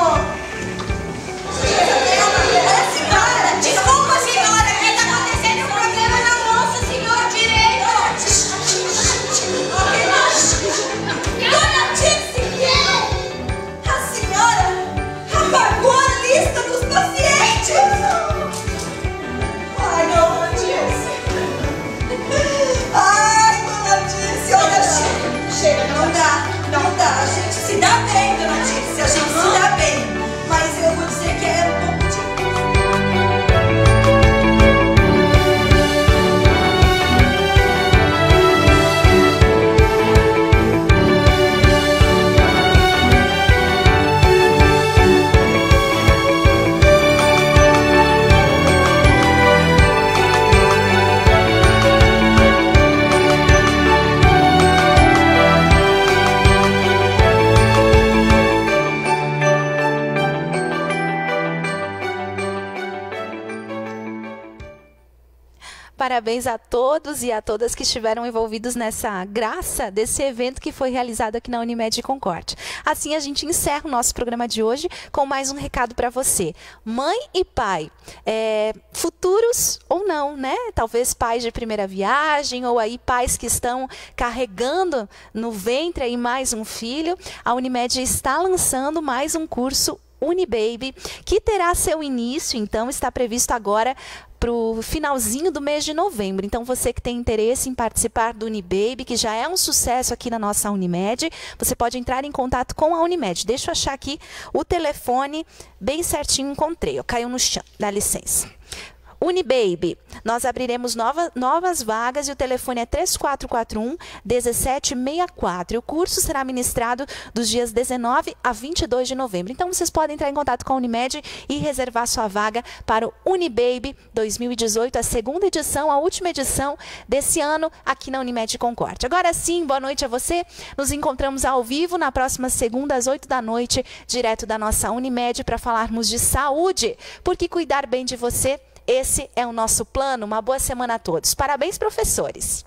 Senhora! Desculpa, senhora! O que está acontecendo? Um problema na moça, senhor direito! Dona Dixie, a senhora apagou a lista dos pacientes! Ai, dona Dixie! Ai, dona Dixie, olha, chega, não dá, a gente se dá bem, dona Dixie, a gente se dá bem, mas eu vou dizer que é um pouco de... Parabéns a todos e a todas que estiveram envolvidos nessa graça desse evento que foi realizado aqui na Unimed Concórdia. Assim a gente encerra o nosso programa de hoje com mais um recado para você. Mãe e pai, futuros ou não, né? Talvez pais de primeira viagem ou aí pais que estão carregando no ventre aí mais um filho. A Unimed está lançando mais um curso Unibaby, que terá seu início, então, está previsto agora para o finalzinho do mês de novembro. Então, você que tem interesse em participar do Unibaby, que já é um sucesso aqui na nossa Unimed, você pode entrar em contato com a Unimed. Deixa eu achar aqui o telefone bem certinho, encontrei. Caiu no chão, dá licença. Unibaby, nós abriremos novas vagas e o telefone é 3441-1764. O curso será ministrado dos dias 19 a 22 de novembro. Então, vocês podem entrar em contato com a Unimed e reservar sua vaga para o Unibaby 2018, a segunda edição, a última edição desse ano aqui na Unimed Concórdia. Agora sim, boa noite a você. Nos encontramos ao vivo na próxima segunda, às 8 da noite, direto da nossa Unimed, para falarmos de saúde, porque cuidar bem de você, esse é o nosso plano. Uma boa semana a todos. Parabéns, professores!